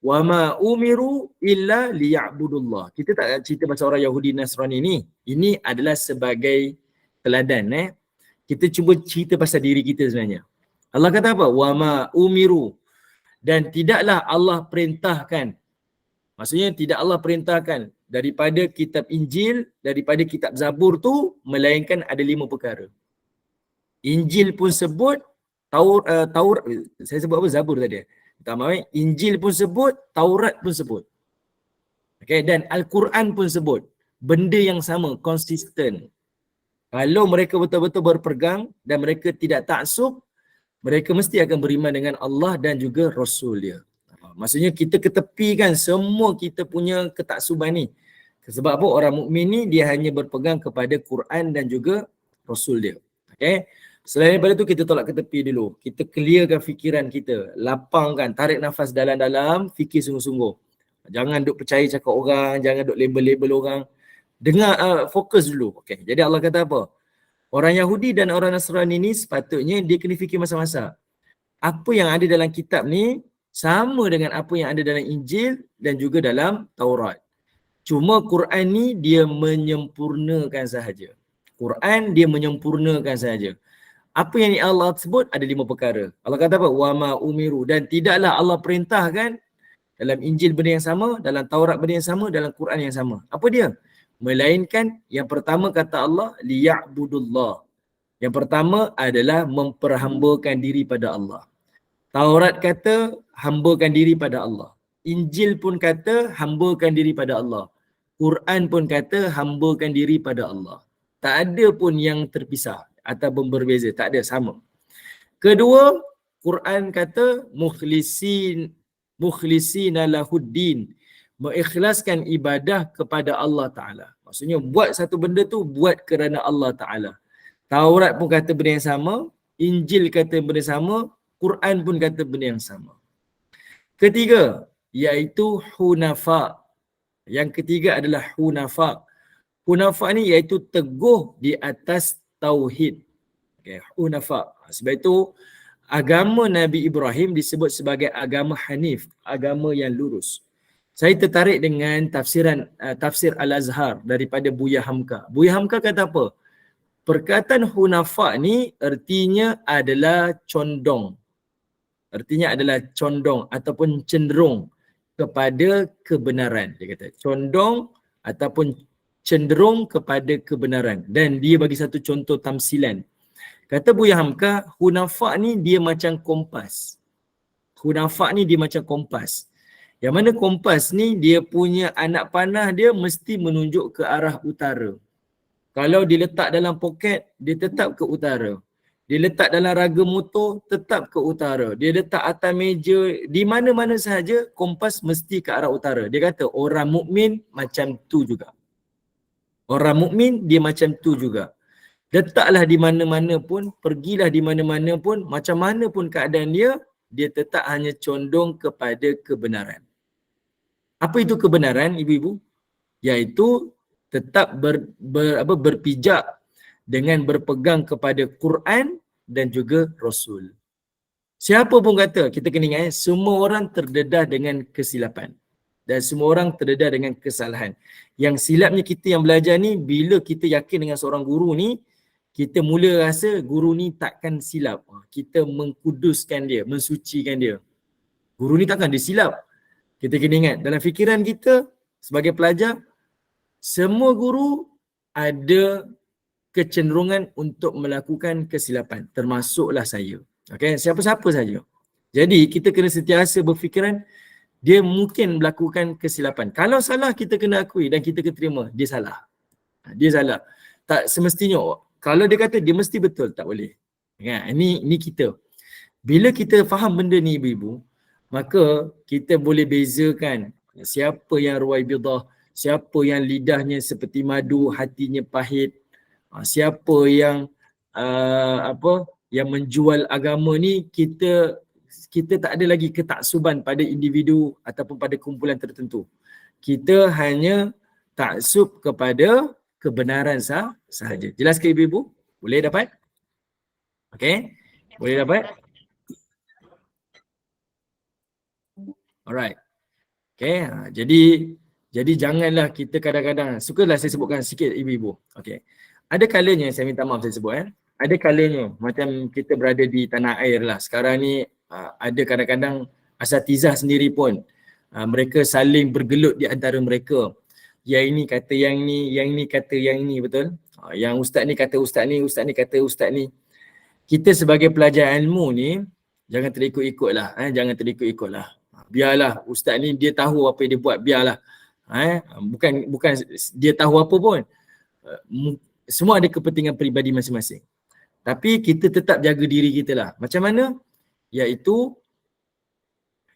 Wa ma umiru illa liya'budullah. Kita tak cerita pasal orang Yahudi Nasrani ni. Ini adalah sebagai teladan. Kita cuba cerita pasal diri kita sebenarnya. Allah kata apa? Wa ma umiru. Dan tidaklah Allah perintahkan. Maksudnya tidak Allah perintahkan daripada kitab Injil, daripada kitab Zabur tu, melainkan ada 5 perkara. Injil pun sebut, Taurat, saya sebut apa? Zabur tadi. Injil pun sebut, Taurat pun sebut. Okay, dan Al-Quran pun sebut. Benda yang sama, konsisten. Kalau mereka betul-betul berpegang dan mereka tidak taksub, mereka mesti akan beriman dengan Allah dan juga Rasul dia. Maksudnya kita ketepikan semua kita punya ketaksuban ni. Sebab apa? Orang mukmin ni dia hanya berpegang kepada Quran dan juga Rasul dia. Okay? Selain daripada tu kita tolak ke tepi dulu. Kita clearkan fikiran kita. Lapangkan, tarik nafas dalam-dalam, fikir sungguh-sungguh. Jangan duk percaya cakap orang, jangan duk label-label orang. Dengar, fokus dulu. Okay. Jadi Allah kata apa? Orang Yahudi dan orang Nasrani ni sepatutnya dia kena fikir masa-masa. Apa yang ada dalam kitab ni sama dengan apa yang ada dalam Injil dan juga dalam Taurat. Cuma Quran ni dia menyempurnakan sahaja. Quran dia menyempurnakan sahaja. Apa yang Allah sebut ada 5 perkara. Allah kata apa? Wa ma umiru. Dan tidaklah Allah perintahkan dalam Injil benda yang sama, dalam Taurat benda yang sama, dalam Quran yang sama. Apa dia? Melainkan yang pertama kata Allah, liya'budullah. Yang pertama adalah memperhambakan diri pada Allah. Taurat kata hambakan diri pada Allah. Injil pun kata hambakan diri pada Allah. Quran pun kata hambakan diri pada Allah. Tak ada pun yang terpisah ataupun berbeza. Tak ada, sama. Kedua, Quran kata mukhlisina lahuddin. Mengikhlaskan ibadah kepada Allah Ta'ala. Maksudnya buat satu benda tu buat kerana Allah Ta'ala. Taurat pun kata benda yang sama. Injil kata benda yang sama. Quran pun kata benda yang sama. Ketiga, iaitu hunafa. Yang ketiga adalah hunafa. Hunafa ni iaitu teguh di atas tauhid. Okay, hunafa. Sebab itu agama Nabi Ibrahim disebut sebagai agama Hanif, agama yang lurus. Saya tertarik dengan tafsir Al-Azhar daripada Buya Hamka. Buya Hamka kata apa? Perkataan hunafa ni artinya adalah condong. Artinya adalah condong ataupun cenderung kepada kebenaran. Dia kata condong ataupun cenderung kepada kebenaran. Dan dia bagi satu contoh tamsilan. Kata Buya Hamka, hunafa ni dia macam kompas. Hunafa ni dia macam kompas. Yang mana kompas ni dia punya anak panah dia mesti menunjuk ke arah utara. Kalau diletak dalam poket, dia tetap ke utara. Dia letak dalam raga motor, tetap ke utara. Dia letak atas meja, di mana-mana sahaja, kompas mesti ke arah utara. Dia kata orang mukmin macam tu juga. Orang mukmin dia macam tu juga. letaklah di mana-mana pun, pergilah di mana-mana pun, macam mana pun keadaan dia tetap hanya condong kepada kebenaran. Apa itu kebenaran, ibu-ibu? Iaitu tetap berpijak dengan berpegang kepada Quran dan juga Rasul. Siapa pun kata, kita kena ingat, semua orang terdedah dengan kesilapan. Dan semua orang terdedah dengan kesalahan. Yang silapnya kita yang belajar ni, bila kita yakin dengan seorang guru ni, kita mula rasa guru ni takkan silap. Kita mengkuduskan dia, mensucikan dia. Guru ni takkan dia silap. Kita kena ingat, dalam fikiran kita sebagai pelajar, semua guru ada kecenderungan untuk melakukan kesilapan, termasuklah saya. Okay? Siapa-siapa saja. Jadi kita kena sentiasa berfikiran dia mungkin melakukan kesilapan. Kalau salah kita kena akui dan kita kena terima dia salah. Dia salah. Tak semestinya. Kalau dia kata dia mesti betul, tak boleh. Ya, ini kita. Bila kita faham benda ni ibu-ibu, maka kita boleh bezakan siapa yang ruwaibidah, siapa yang lidahnya seperti madu, hatinya pahit, siapa yang yang menjual agama ni. Kita tak ada lagi ketaksuban pada individu ataupun pada kumpulan tertentu. Kita hanya taksub kepada kebenaran sahaja. Jelas ke ibu-ibu? Boleh dapat? Okay? Boleh dapat? Alright. Okay, jadi janganlah kita kadang-kadang, sukalah saya sebutkan sikit ibu-ibu. Okay. Ada kalanya, saya minta maaf saya sebut ada kalanya macam kita berada di tanah air lah. Sekarang ni ada kadang-kadang asatizah sendiri pun mereka saling bergelut di antara mereka. Yang ini kata yang ni, yang ni kata yang ni, betul? Yang ustaz ni kata ustaz ni, ustaz ni kata ustaz ni. Kita sebagai pelajar ilmu ni jangan terikut-ikut lah. Jangan terikut-ikut lah. Biarlah ustaz ni dia tahu apa yang dia buat, biarlah. Bukan dia tahu apa pun. Semua ada kepentingan peribadi masing-masing. Tapi kita tetap jaga diri kita lah. Macam mana? Iaitu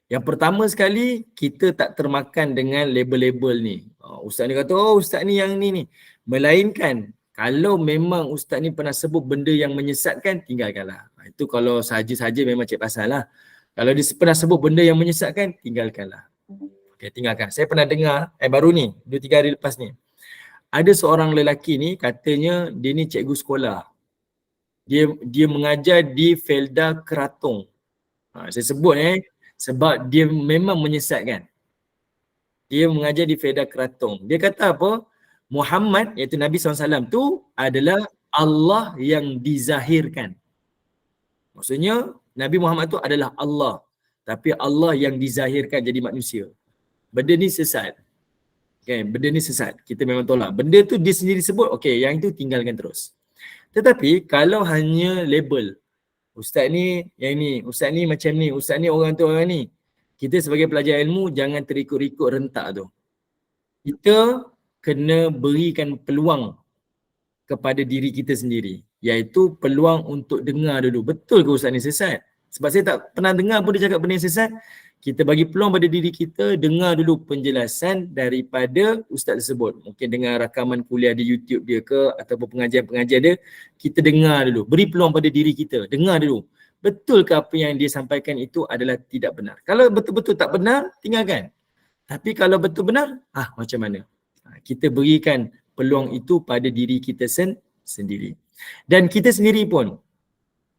yang pertama sekali, kita tak termakan dengan label-label ni. Ustaz ni kata, oh ustaz ni yang ni. Melainkan, kalau memang ustaz ni pernah sebut benda yang menyesatkan, tinggalkanlah. Itu kalau sahaja-sahaja memang cik pasal lah. Kalau dia pernah sebut benda yang menyesatkan, tinggalkanlah. Okay, tinggalkan. Saya pernah dengar, baru ni, 2-3 hari lepas ni. Ada seorang lelaki ni, katanya dia ni cikgu sekolah. Dia mengajar di Felda Kratung. Saya sebut sebab dia memang menyesatkan. Dia mengajar di Felda Kratung. Dia kata apa? Muhammad, iaitu Nabi SAW tu adalah Allah yang dizahirkan. Maksudnya Nabi Muhammad tu adalah Allah. Tapi Allah yang dizahirkan jadi manusia. Benda ni sesat. Okay, benda ni sesat. Kita memang tolak. Benda tu dia sendiri sebut, okay, yang itu tinggalkan terus. Tetapi kalau hanya label, ustaz ni yang ni, ustaz ni macam ni, ustaz ni orang tu orang ni. Kita sebagai pelajar ilmu jangan terikut-ikut rentak tu. Kita kena berikan peluang kepada diri kita sendiri. Iaitu peluang untuk dengar dulu. Betul ke ustaz ni sesat? Sebab saya tak pernah dengar pun dia cakap benda yang sesat. Kita bagi peluang pada diri kita, dengar dulu penjelasan daripada ustaz tersebut. Mungkin dengar rakaman kuliah di YouTube dia ke, ataupun pengajian-pengajian dia, kita dengar dulu. Beri peluang pada diri kita, dengar dulu. Betul ke apa yang dia sampaikan itu adalah tidak benar? Kalau betul-betul tak benar, tinggalkan. Tapi kalau betul benar, macam mana? Kita berikan peluang itu pada diri kita sendiri. Dan kita sendiri pun,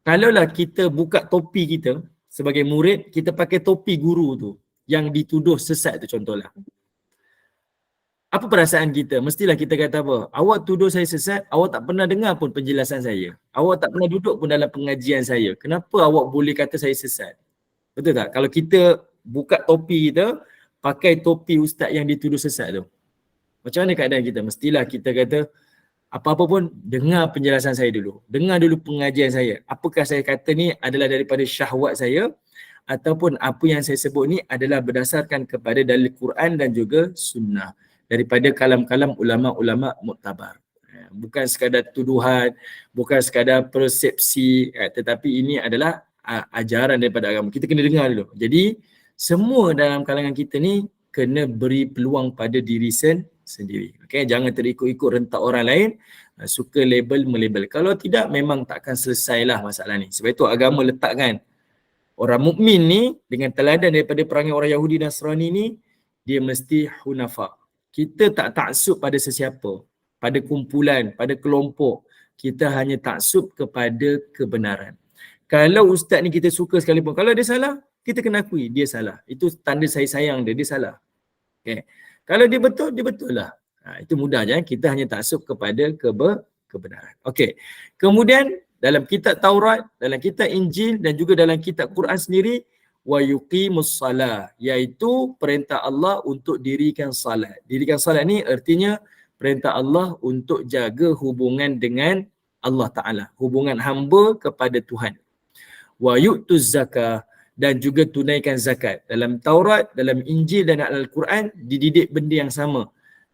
kalaulah kita buka topi kita sebagai murid, kita pakai topi guru tu yang dituduh sesat tu contohlah. Apa perasaan kita? Mestilah kita kata apa? Awak tuduh saya sesat, awak tak pernah dengar pun penjelasan saya. Awak tak pernah duduk pun dalam pengajian saya. Kenapa awak boleh kata saya sesat? Betul tak? Kalau kita buka topi kita, pakai topi ustaz yang dituduh sesat tu. Macam mana keadaan kita? Mestilah kita kata, apa-apa pun dengar penjelasan saya dulu. Dengar dulu pengajian saya. Apakah saya kata ni adalah daripada syahwat saya ataupun apa yang saya sebut ni adalah berdasarkan kepada dalil Quran dan juga sunnah. Daripada kalam-kalam ulama-ulama muktabar. Bukan sekadar tuduhan, bukan sekadar persepsi, tetapi ini adalah ajaran daripada agama. Kita kena dengar dulu. Jadi semua dalam kalangan kita ni kena beri peluang pada diri sendiri. Okey, jangan terikut-ikut rentak orang lain, suka melabel. Kalau tidak memang takkan selesailah masalah ni. Sebab itu agama letakkan orang mukmin ni dengan teladan daripada perangai orang Yahudi dan Nasrani ni, dia mesti hunafa. Kita tak taksub pada sesiapa, pada kumpulan, pada kelompok. Kita hanya taksub kepada kebenaran. Kalau ustaz ni kita suka sekalipun, kalau dia salah, kita kena akui dia salah. Itu tanda saya sayang dia salah. Okay. Kalau dia betul lah. Itu mudah je. Kita hanya taksub kepada kebenaran. Okey. Kemudian dalam kitab Taurat, dalam kitab Injil dan juga dalam kitab Quran sendiri, wa yuqimus salah, iaitu perintah Allah untuk dirikan salat. Dirikan salat ni artinya perintah Allah untuk jaga hubungan dengan Allah Ta'ala, hubungan hamba kepada Tuhan. Wa yu'tuz zakah, dan juga tunaikan zakat. Dalam Taurat, dalam Injil dan Al-Quran dididik benda yang sama.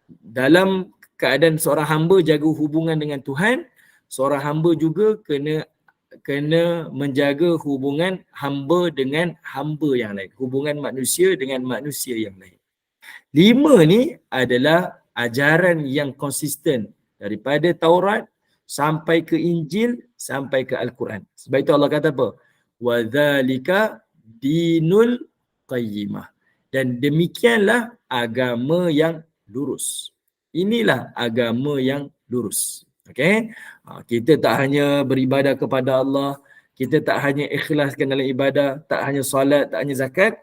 Dalam keadaan seorang hamba jaga hubungan dengan Tuhan, seorang hamba juga kena menjaga hubungan hamba dengan hamba yang lain, hubungan manusia dengan manusia yang lain. 5 ni adalah ajaran yang konsisten daripada Taurat sampai ke Injil sampai ke Al-Quran. Sebab itu Allah kata apa? Wa dzalika dinul qayyimah. Dan demikianlah agama yang lurus. Inilah agama yang lurus. Okey? Kita tak hanya beribadah kepada Allah, kita tak hanya ikhlaskan dalam ibadah, tak hanya solat, tak hanya zakat.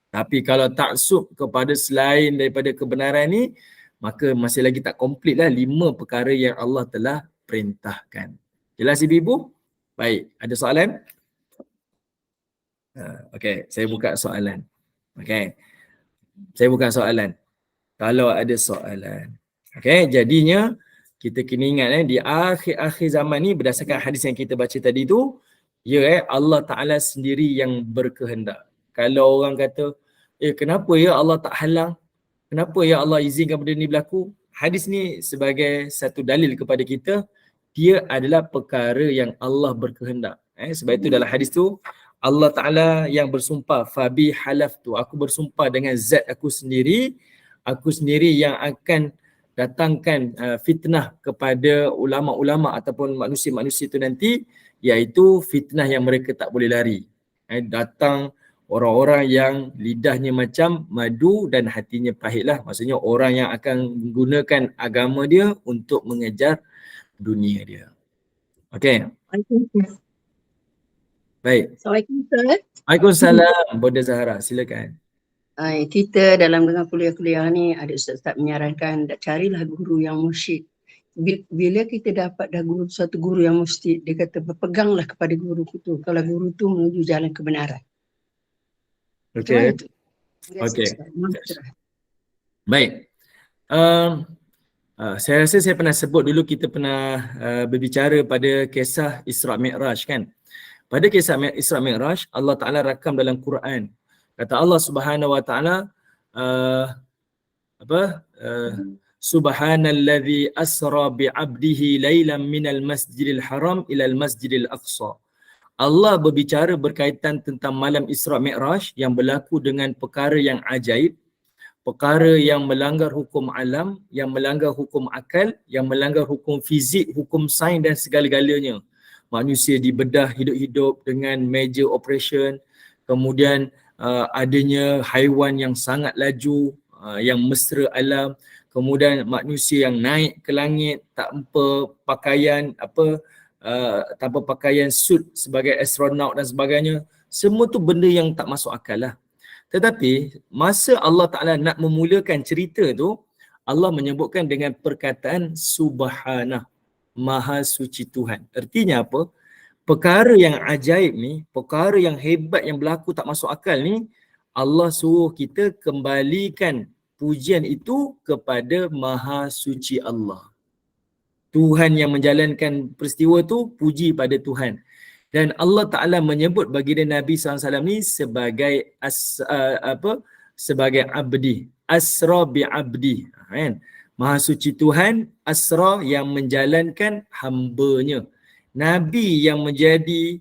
Tapi kalau taksub kepada selain daripada kebenaran ni, maka masih lagi tak komplit lah 5 perkara yang Allah telah perintahkan. Jelas ibu-ibu? Baik, ada soalan? Okey, saya buka soalan. Okey. Saya buka soalan. Kalau ada soalan. Okey, jadinya kita kena ingat di akhir-akhir zaman ni berdasarkan hadis yang kita baca tadi tu, Allah Ta'ala sendiri yang berkehendak. Kalau orang kata, kenapa ya Allah tak halang? Kenapa ya Allah izinkan benda ni berlaku? Hadis ni sebagai satu dalil kepada kita, dia adalah perkara yang Allah berkehendak. Sebab itu dalam hadis tu, Allah Ta'ala yang bersumpah, fabi halaf tu, aku bersumpah dengan zat aku sendiri yang akan datangkan fitnah kepada ulama-ulama ataupun manusia-manusia itu nanti, iaitu fitnah yang mereka tak boleh lari. Datang orang-orang yang lidahnya macam madu dan hatinya pahitlah. Maksudnya orang yang akan menggunakan agama dia untuk mengejar dunia dia. Okey. Baik. Assalamualaikum Ustaz. Waalaikumsalam. Boda Zahra, silakan. Kita dalam dengan kuliah-kuliah ni ada ustaz-ustaz menyarankan carilah guru yang mursyid. Bila kita dapat dah satu guru yang mursyid, dia kata berpeganglah kepada guru itu kalau guru tu menuju jalan kebenaran. Okey. Okey. Baik. Saya rasa saya pernah sebut dulu, kita pernah berbicara pada kisah Isra Mi'raj kan. Pada kisah Isra Mi'raj, Allah Ta'ala rakam dalam Quran. Kata Allah Subhanahu Wa Ta'ala, Subhanalladzi asra bi'abdihi laylan minal masjidil haram ilal masjidil aqsa. Allah berbicara berkaitan tentang malam Isra Mi'raj yang berlaku dengan perkara yang ajaib, perkara yang melanggar hukum alam, yang melanggar hukum akal, yang melanggar hukum fizik, hukum sains dan segala-galanya. Manusia dibedah hidup-hidup dengan major operation, kemudian adanya haiwan yang sangat laju, yang mesra alam, kemudian manusia yang naik ke langit tanpa pakaian tanpa pakaian suit sebagai astronaut dan sebagainya. Semua tu benda yang tak masuk akal lah. Tetapi masa Allah Ta'ala nak memulakan cerita tu, Allah menyebutkan dengan perkataan Subhanah, Maha Suci Tuhan. Artinya apa? Perkara yang ajaib ni, perkara yang hebat yang berlaku tak masuk akal ni, Allah suruh kita kembalikan pujian itu kepada Maha Suci Allah. Tuhan yang menjalankan peristiwa tu, puji pada Tuhan. Dan Allah Ta'ala menyebut baginda Nabi SAW ni sebagai sebagai abdi. Asra bi'abdi. Kan? Maha Suci Tuhan, Asra yang menjalankan hambanya. Nabi yang menjadi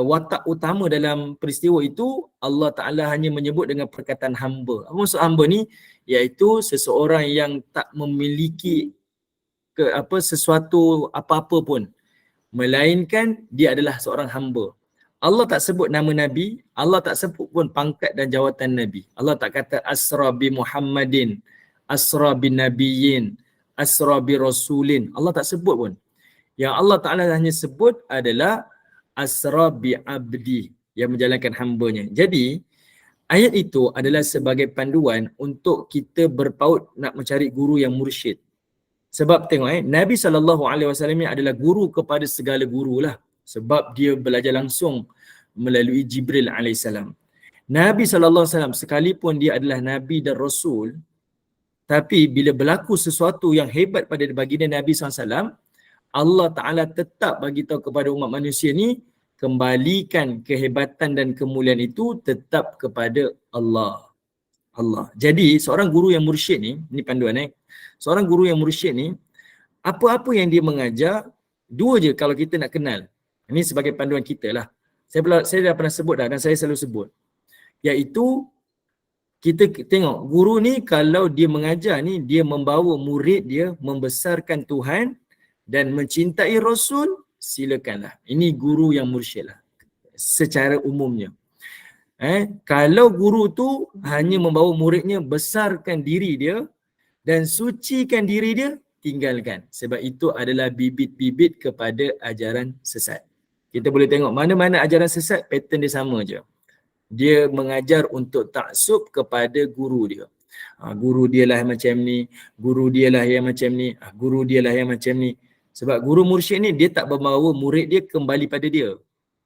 watak utama dalam peristiwa itu Allah Ta'ala hanya menyebut dengan perkataan hamba. Apa maksud hamba ni? Iaitu seseorang yang tak memiliki sesuatu apa-apa pun, melainkan dia adalah seorang hamba. Allah tak sebut nama Nabi, Allah tak sebut pun pangkat dan jawatan Nabi. Allah tak kata asra bi Muhammadin, asra bin nabiyyin, asra bi rasulin. Allah tak sebut pun. Yang Allah Ta'ala hanya sebut adalah asra bi abdi, yang menjalankan hambanya. Jadi ayat itu adalah sebagai panduan untuk kita berpaut nak mencari guru yang mursyid. Sebab tengok Nabi SAW ni adalah guru kepada segala guru lah. Sebab dia belajar langsung melalui Jibril AS. Nabi SAW sekalipun dia adalah Nabi dan Rasul, tapi bila berlaku sesuatu yang hebat pada baginda Nabi SAW, Allah Ta'ala tetap bagi tahu kepada umat manusia ni, kembalikan kehebatan dan kemuliaan itu tetap kepada Allah. Jadi seorang guru yang mursyid ni panduan seorang guru yang mursyid ni, apa-apa yang dia mengajar, dua je kalau kita nak kenal. Ini sebagai panduan kita lah. Saya dah pernah sebut dah dan saya selalu sebut. Iaitu kita tengok guru ni kalau dia mengajar ni, dia membawa murid dia membesarkan Tuhan dan mencintai Rasul, silakanlah. Ini guru yang mursyid lah secara umumnya. Kalau guru tu hanya membawa muridnya besarkan diri dia dan sucikan diri dia, tinggalkan. Sebab itu adalah bibit-bibit kepada ajaran sesat. Kita boleh tengok mana-mana ajaran sesat, pattern dia sama je. Dia mengajar untuk taksub kepada guru dia. Guru dia lah macam ni, guru dia lah yang macam ni, guru dia lah yang macam ni. Sebab guru mursyid ni dia tak membawa murid dia kembali pada dia,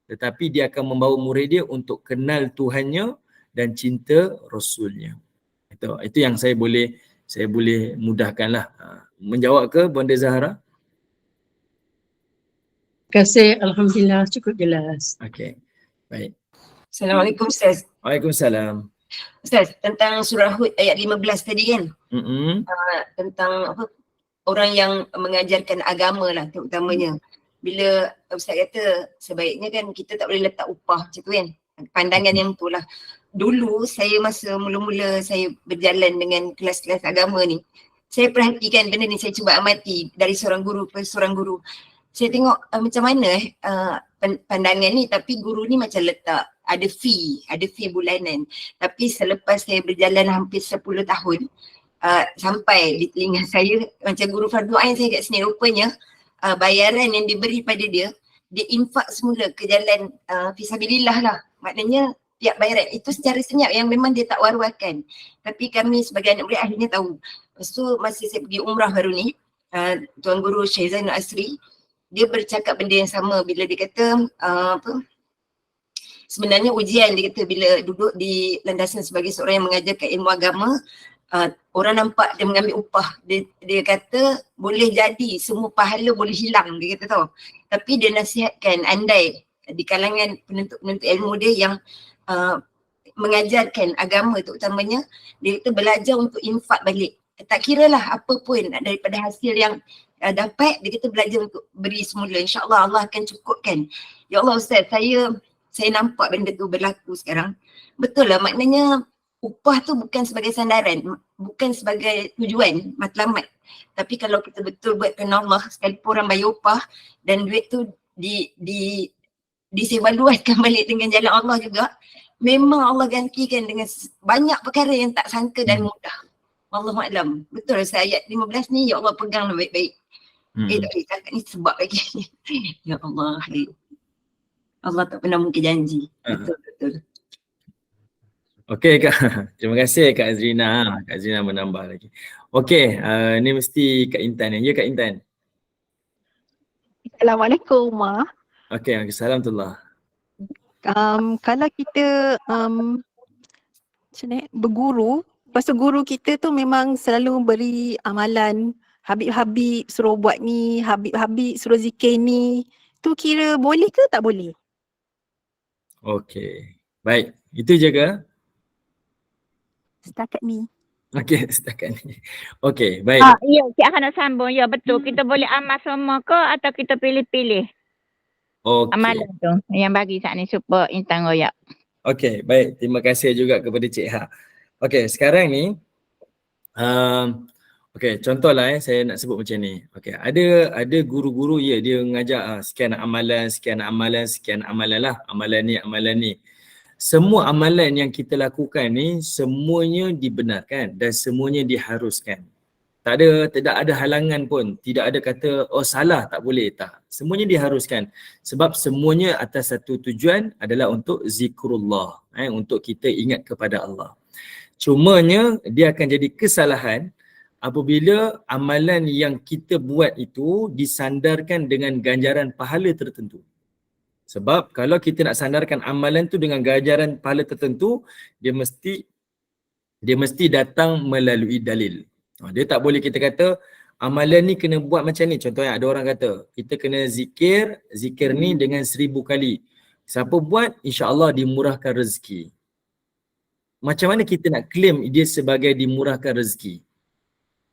tetapi dia akan membawa murid dia untuk kenal Tuhannya dan cinta Rasulnya. Itu yang saya boleh mudahkanlah. Menjawab ke Bonda Zahra? Terima kasih, Alhamdulillah cukup jelas. Okey, baik. Assalamualaikum Ustaz. Waalaikumsalam. Ustaz, tentang surah Hud ayat 15 tadi kan, tentang orang yang mengajarkan agama lah terutamanya. Bila Ustaz kata sebaiknya kan kita tak boleh letak upah macam tu kan, pandangan yang betul lah. Dulu saya masa mula-mula saya berjalan dengan kelas-kelas agama ni, saya perhatikan benda ni, saya cuba amati dari seorang guru ke seorang guru. Saya tengok macam mana pandangan ni, tapi guru ni macam letak ada fee bulanan. Tapi selepas saya berjalan hampir 10 tahun, sampai di telinga saya macam guru fardu ain saya kat sini, rupanya bayaran yang diberi pada dia infak semula ke jalan fisabilillah lah. Maknanya tiap bayaran itu secara senyap yang memang dia tak war-warkan. Tapi kami sebagai anak murid akhirnya tahu. Lepas tu masa saya pergi umrah baru ni, Tuan Guru Syekh Zainul Asri, dia bercakap benda yang sama bila dia kata sebenarnya ujian, dia kata bila duduk di landasan sebagai seorang yang mengajarkan ilmu agama, orang nampak dia mengambil upah. Dia kata boleh jadi semua pahala boleh hilang, dia kata tau. Tapi dia nasihatkan andai di kalangan penuntut ilmu dia yang mengajarkan agama tu utamanya, dia kata belajar untuk infak balik. Tak kira lah apa pun daripada hasil yang dapat, dia kata belajar untuk beri semula. InsyaAllah Allah akan cukupkan. Ya Allah Ustaz, saya nampak benda tu berlaku sekarang. Betul lah, maknanya upah tu bukan sebagai sandaran, bukan sebagai tujuan matlamat. Tapi kalau kita betul buat kerana Allah, sekalipun orang bayar upah dan duit tu disevaluatkan balik dengan jalan Allah juga, memang Allah gantikan dengan banyak perkara yang tak sangka dan mudah. Wallahualam. Betul Ustaz, ayat 15 ni ya Allah peganglah baik-baik. Tak boleh cakap ni sebab lagi. Ya Allah. Allah tak pernah mungkin janji. Betul. Okey Kak. Terima kasih Kak Azrina. Kak Azrina menambah lagi. Okey, ni mesti Kak Intan. Ya Kak Intan. Assalamualaikum Ma. Okey, Assalamualaikum. Kalau kita berguru, lepas tu guru kita tu memang selalu beri amalan, Habib-Habib suruh buat ni, Habib-Habib suruh zikir ni, tu kira boleh ke tak boleh? Okey, baik. Itu je ke? Setakat ni. Okey, setakat ni. Okey, baik. Ya, Cik Han nak sambung. Ya, betul. Kita boleh amal semua ke atau kita pilih-pilih? Okey. Amalan tu yang bagi saat ni super intan royak. Okey, baik. Terima kasih juga kepada Cik Ha. Okey, sekarang ni okey, contohlah saya nak sebut macam ni. Okey, ada guru-guru dia mengajar sekian amalan, sekian amalan, sekian amalan lah. Amalan ni. Semua amalan yang kita lakukan ni semuanya dibenarkan dan semuanya diharuskan. Tidak ada halangan pun. Tidak ada kata oh salah tak boleh, tak. Semuanya diharuskan. Sebab semuanya atas satu tujuan adalah untuk zikrullah, untuk kita ingat kepada Allah. Cumanya dia akan jadi kesalahan apabila amalan yang kita buat itu disandarkan dengan ganjaran pahala tertentu. Sebab kalau kita nak sandarkan amalan tu dengan ganjaran pahala tertentu, dia mesti datang melalui dalil. Dia tak boleh kita kata amalan ni kena buat macam ni. Contohnya ada orang kata kita kena zikir ni dengan 1000 kali. Siapa buat insya-Allah dimurahkan rezeki. Macam mana kita nak claim dia sebagai dimurahkan rezeki?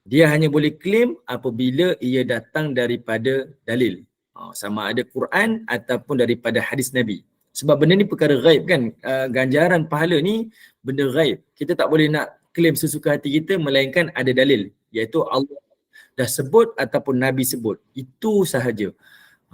Dia hanya boleh claim apabila ia datang daripada dalil. Sama ada Quran ataupun daripada hadis Nabi. Sebab benda ni perkara ghaib kan. Ganjaran pahala ni benda ghaib. Kita tak boleh nak claim sesuka hati kita melainkan ada dalil, iaitu Allah dah sebut ataupun Nabi sebut. Itu sahaja.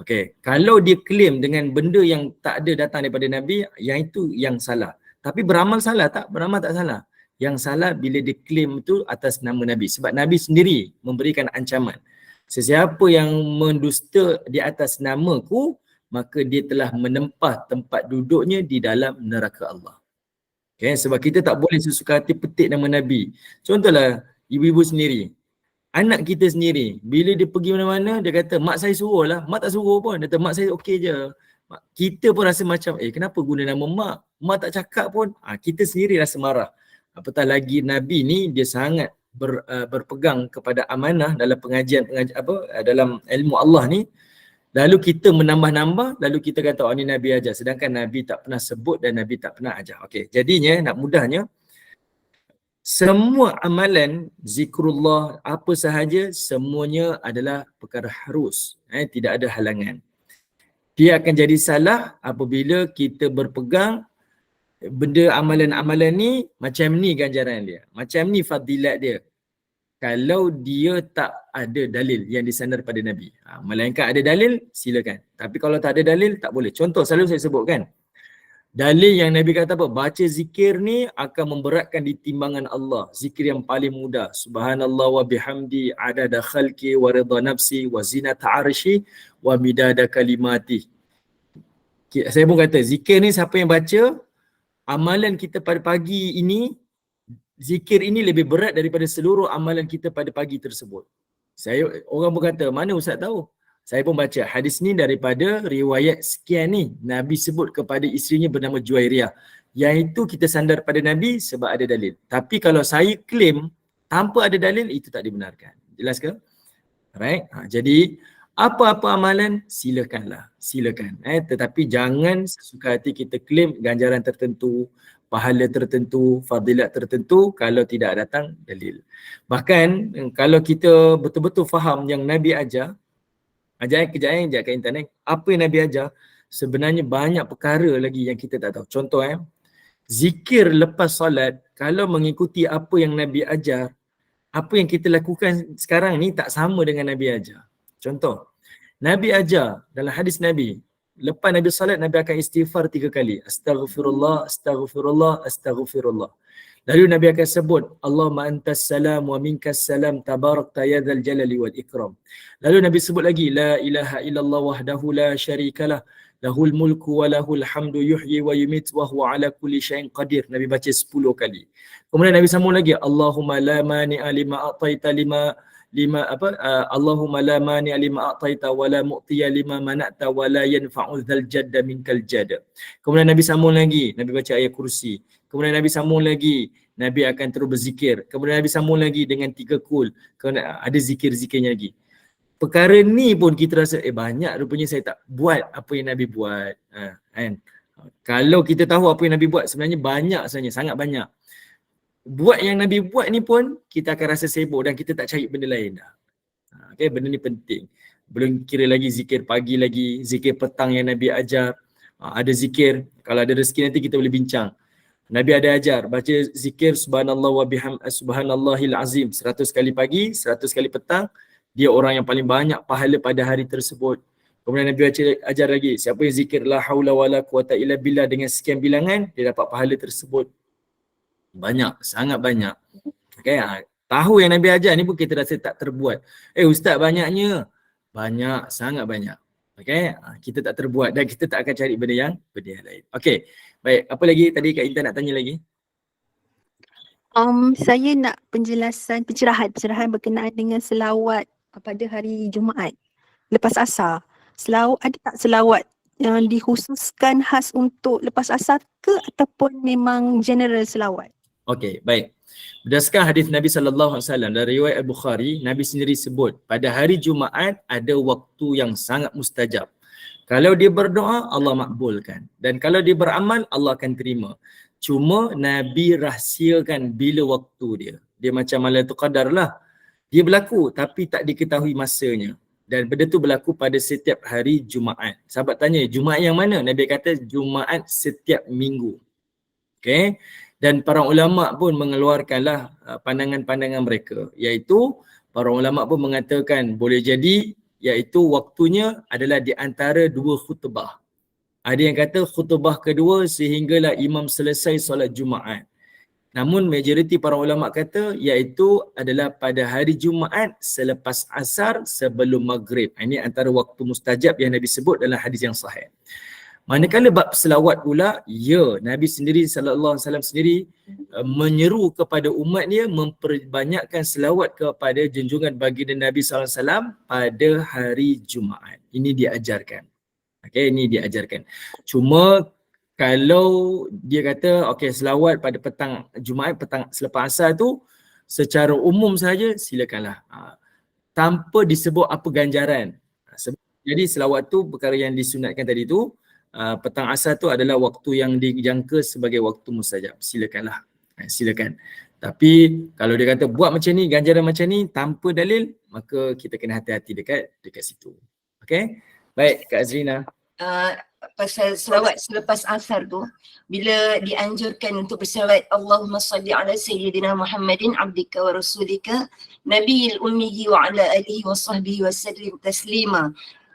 Okey, kalau dia claim dengan benda yang tak ada datang daripada Nabi, yang itu yang salah. Tapi beramal salah tak? Beramal tak salah. Yang salah bila dia claim itu atas nama Nabi. Sebab Nabi sendiri memberikan ancaman. Sesiapa yang mendusta di atas namaku, maka dia telah menempah tempat duduknya di dalam neraka Allah. Okay, sebab kita tak boleh sesuka hati petik nama Nabi. Contohlah ibu-ibu sendiri. Anak kita sendiri, bila dia pergi mana-mana, dia kata, mak saya suruh lah. Mak tak suruh pun. Dia kata, mak saya okey je. Kita pun rasa macam, kenapa guna nama mak? Mak tak cakap pun. Kita sendiri rasa marah. Apatah lagi Nabi ni, dia sangat berpegang kepada amanah dalam pengajian dalam ilmu Allah ni. Lalu kita menambah-nambah, lalu kita kata ni Nabi ajar. Sedangkan Nabi tak pernah sebut dan Nabi tak pernah ajar. Okey, jadinya nak mudahnya, semua amalan zikrullah apa sahaja, semuanya adalah perkara harus. Tidak ada halangan. Dia akan jadi salah apabila kita berpegang benda amalan-amalan ni macam ni ganjaran dia. Macam ni fadilat dia. Kalau dia tak ada dalil yang disandar pada Nabi. Melainkan ada dalil, silakan. Tapi kalau tak ada dalil, tak boleh. Contoh selalu saya sebutkan. Dalil yang Nabi kata apa? Baca zikir ni akan memberatkan di timbangan Allah. Zikir yang paling mudah. Subhanallah wa bihamdi adada khalqi wa ridha nafsi wa zinata arshi wa midada kalimati. Saya pun kata zikir ni siapa yang baca, amalan kita pada pagi ini, zikir ini lebih berat daripada seluruh amalan kita pada pagi tersebut. Orang pun kata, mana Ustaz tahu? Saya pun baca hadis ni daripada riwayat sekian ni. Nabi sebut kepada isterinya bernama Juwairiyah. Yang itu kita sandar pada Nabi sebab ada dalil. Tapi kalau saya claim tanpa ada dalil, itu tak dibenarkan. Jelas ke? Alright. Jadi apa-apa amalan silakanlah. Silakan. Tetapi jangan sesuka hati kita claim ganjaran tertentu, pahala tertentu, fadilat tertentu kalau tidak datang dalil. Bahkan kalau kita betul-betul faham yang Nabi ajar, kejap kat internet, apa yang Nabi ajar, sebenarnya banyak perkara lagi yang kita tak tahu. Contoh zikir lepas solat, kalau mengikuti apa yang Nabi ajar, apa yang kita lakukan sekarang ni tak sama dengan Nabi ajar. Contoh, Nabi ajar dalam hadis Nabi, lepas Nabi salat, Nabi akan istighfar 3 kali. Astaghfirullah, astaghfirullah, astaghfirullah. Lalu Nabi akan sebut, Allahumma antas salam wa minkas salam tabarakta ya dzal jalali wal ikram. Lalu Nabi sebut lagi, la ilaha illallah wahdahu la syarikalah, lahul mulku wa lahul hamdu yuhyi wa yumit wa huwa ala kulli syai'in qadir. Nabi baca 10 kali. Kemudian Nabi sambung lagi, Allahumma la mani'a lima a'taita Allahumma la mani'a lima a'taita wa la mu'tiya lima mana'ta wa la yanfa'u dzal jadda minkal jadd. Kemudian Nabi sambung lagi, Nabi baca ayat kursi. Kemudian Nabi sambung lagi, Nabi akan terus berzikir. Kemudian Nabi sambung lagi dengan 3 kul. Kemudian ada zikir-zikirnya lagi. Perkara ni pun kita rasa banyak rupanya saya tak buat apa yang Nabi buat. Kan? Kalau kita tahu apa yang Nabi buat, sebenarnya banyak sebenarnya, sangat banyak. Buat yang Nabi buat ni pun kita akan rasa sibuk dan kita tak cari benda lain dah. Okay, benda ni penting. Belum kira lagi zikir pagi lagi, zikir petang yang Nabi ajar. Ada zikir, kalau ada rezeki nanti kita boleh bincang. Nabi ada ajar, baca zikir subhanallahil azim 100 kali pagi, 100 kali petang. Dia orang yang paling banyak pahala pada hari tersebut. Kemudian Nabi ajar lagi, siapa yang zikir la haula wala quwata illa billah dengan sekian bilangan, dia dapat pahala tersebut. Banyak, sangat banyak. Okay, tahu yang Nabi ajar ni pun kita rasa tak terbuat. Ustaz banyaknya. Banyak, sangat banyak. Okay, kita tak terbuat dan kita tak akan cari benda yang lain. Okay, baik. Apa lagi tadi Kak Intan nak tanya lagi? Saya nak pencerahan berkenaan dengan selawat pada hari Jumaat lepas asar. Ada tak selawat yang dikhususkan khas untuk lepas asar ke ataupun memang general selawat? Okey, baik. Berdasarkan hadis Nabi sallallahu alaihi wasallam dari riwayat Al-Bukhari, Nabi sendiri sebut pada hari Jumaat ada waktu yang sangat mustajab. Kalau dia berdoa, Allah makbulkan. Dan kalau dia beramal, Allah akan terima. Cuma Nabi rahsiakan bila waktu dia. Dia macam Lailatul Qadar lah. Dia berlaku tapi tak diketahui masanya. Dan benda tu berlaku pada setiap hari Jumaat. Sahabat tanya, Jumaat yang mana? Nabi kata Jumaat setiap minggu. Okay. Dan para ulama pun mengeluarkanlah pandangan-pandangan mereka. Iaitu para ulama pun mengatakan boleh jadi iaitu waktunya adalah di antara dua khutbah. Ada yang kata khutbah kedua sehinggalah imam selesai solat Jumaat. Namun majoriti para ulama kata iaitu adalah pada hari Jumaat selepas asar sebelum maghrib. Ini antara waktu mustajab yang Nabi sebut dalam hadis yang sahih. Manakala bab selawat pula, ya Nabi sendiri sallallahu alaihi wasallam sendiri menyeru kepada umat dia memperbanyakkan selawat kepada junjungan baginda Nabi sallallahu alaihi wasallam pada hari Jumaat. Ini diajarkan. Okey, ini diajarkan. Cuma kalau dia kata okey selawat pada petang Jumaat, petang selepas asar tu secara umum saja silakanlah. Tanpa disebut apa ganjaran. Jadi selawat tu perkara yang disunatkan tadi tu, petang asar tu adalah waktu yang dijangka sebagai waktu mustajab. Silakanlah. Silakan. Tapi kalau dia kata buat macam ni, ganjaran macam ni tanpa dalil, maka kita kena hati-hati dekat situ. Okey? Baik, Kak Azrina. Pasal selawat selepas asar tu, bila dianjurkan untuk berselawat Allahumma salli ala sayyidina Muhammadin abdika wa rasulika nabiyil ummihi wa ala alihi wa sahbihi wa sallim taslima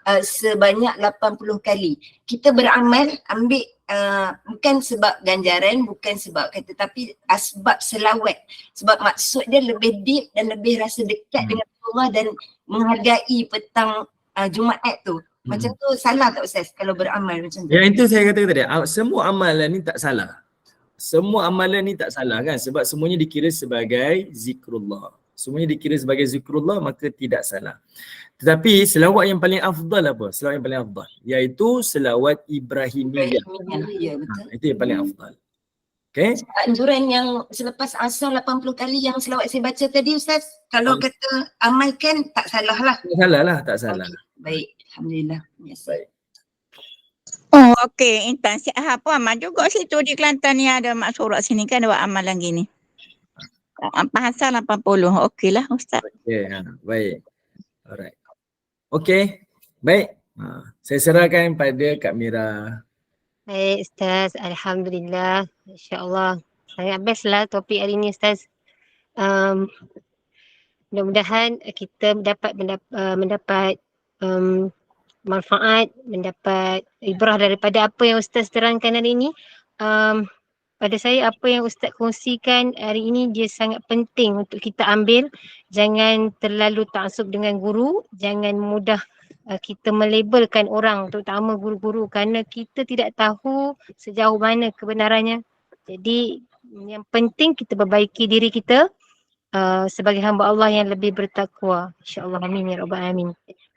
sebanyak 80 kali. Kita beramal ambil bukan sebab ganjaran, bukan sebab kata, tapi asbab selawat. Sebab maksud dia lebih deep dan lebih rasa dekat dengan Allah dan menghargai petang Jumaat tu. Macam tu salah tak Ustaz kalau beramal macam tu? Ya, itu saya kata tadi, semua amalan ni tak salah. Semua amalan ni tak salah kan, sebab semuanya dikira sebagai zikrullah. Semuanya dikira sebagai zikrullah, maka tidak salah. Tetapi selawat yang paling afdal apa? Selawat yang paling afdal iaitu selawat Ibrahimiyah. Ya, betul. Itu yang paling afdal. Okay? Anjuran yang selepas asar 80 kali yang selawat saya baca tadi Ustaz, kalau kata amalkan tak salah lah. Tak salah lah, tak salah. Okay. Baik, Alhamdulillah. Yes. Baik. Oh okey, Intan siap apa amal juga situ di Kelantan ni ada mak surat sini kan ada buat amalan gini. Pasal 80. Okeylah Ustaz. Okay, baik. Alright. Okay, baik. Saya serahkan pada Kak Mira. Baik Ustaz, Alhamdulillah. InsyaAllah. Sangat best lah topik hari ni Ustaz. Mudah-mudahan kita mendapat manfaat, mendapat ibrah daripada apa yang Ustaz terangkan hari ini. Pada saya apa yang Ustaz kongsikan hari ini dia sangat penting untuk kita ambil. Jangan terlalu taksub dengan guru, jangan mudah kita melabelkan orang, terutama guru-guru, kerana kita tidak tahu sejauh mana kebenarannya. Jadi yang penting kita perbaiki diri kita sebagai hamba Allah yang lebih bertakwa. InsyaAllah, amin ya rabbal alamin.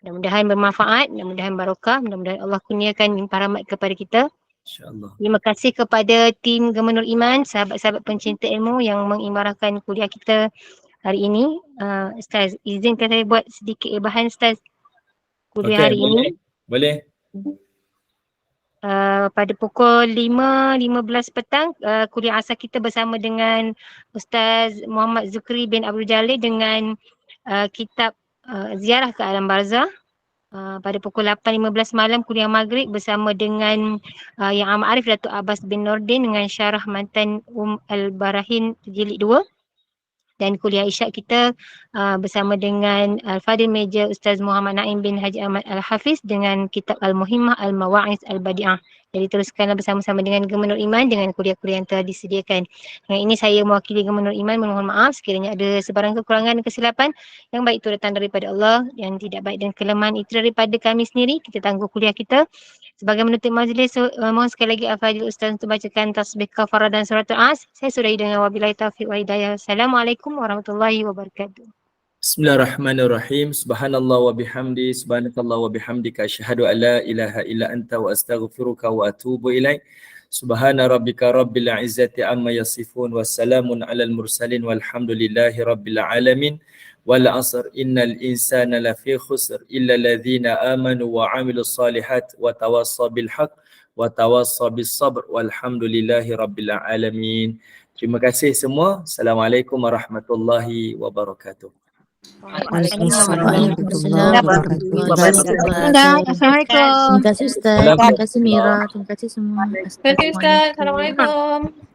Mudah-mudahan bermanfaat, mudah-mudahan barakah, mudah-mudahan Allah kurniakan limpah rahmat kepada kita. InsyaAllah. Terima kasih kepada tim Gemenur Iman, sahabat-sahabat pencinta ilmu yang mengimarahkan kuliah kita hari ini. Ustaz, izinkan saya buat sedikit ibahan Ustaz. Kuliah hari ini. Boleh. Pada pukul 5.15 petang, kuliah asar kita bersama dengan Ustaz Muhammad Zukri bin Abdul Jalil dengan kitab Ziarah ke Alam Barzah. pada pukul 8.15 malam kuliah maghrib bersama dengan Yang Amat Arif Datuk Abbas bin Nordin dengan syarah Matan Al-Barahin jilid 2. Dan kuliah isyak kita bersama dengan Al-Fadil Major Ustaz Muhammad Naim bin Haji Ahmad Al-Hafiz dengan kitab Al-Muhimmah Al-Mawa'iz Al-Badi'ah. Jadi teruskanlah bersama-sama dengan Gemenur Iman dengan kuliah-kuliah yang telah disediakan. Dengan ini saya mewakili Gemenur Iman memohon maaf sekiranya ada sebarang kekurangan dan kesilapan. Yang baik itu datang daripada Allah, yang tidak baik dan kelemahan itu daripada kami sendiri. Kita tangguh kuliah kita. Sebagai menutup majlis, mohon sekali lagi Al-Fadil Ustaz untuk bacakan tasbih kafarah dan surat Al-As. Saya sudahi dengan wabillahi taufiq wa hidayah. Assalamualaikum warahmatullahi wabarakatuh. Bismillahirrahmanirrahim. Subhanallah wa bihamdi, subhanakallah wa bihamdika, asyhadu an la ilaha illa anta wa astaghfiruka wa atubu ilaik. Subhana rabbika rabbil izzati amma yasifun wa salamun alal mursalin walhamdulillahi rabbil alamin. Wal asr innal insana lafi khusr illa alladhina amanu wa amilus salihat wa tawassaw bil haqq wa tawassaw bis sabr walhamdulillahi rabbil alamin. Terima kasih semua. Assalamualaikum warahmatullahi wabarakatuh. Waalaikumsalam warahmatullahi wabarakatuh. Assalamualaikum. Terima kasih Ustaz, terima kasih Mira, terima kasih semua. Terima kasih Ustaz. Assalamualaikum.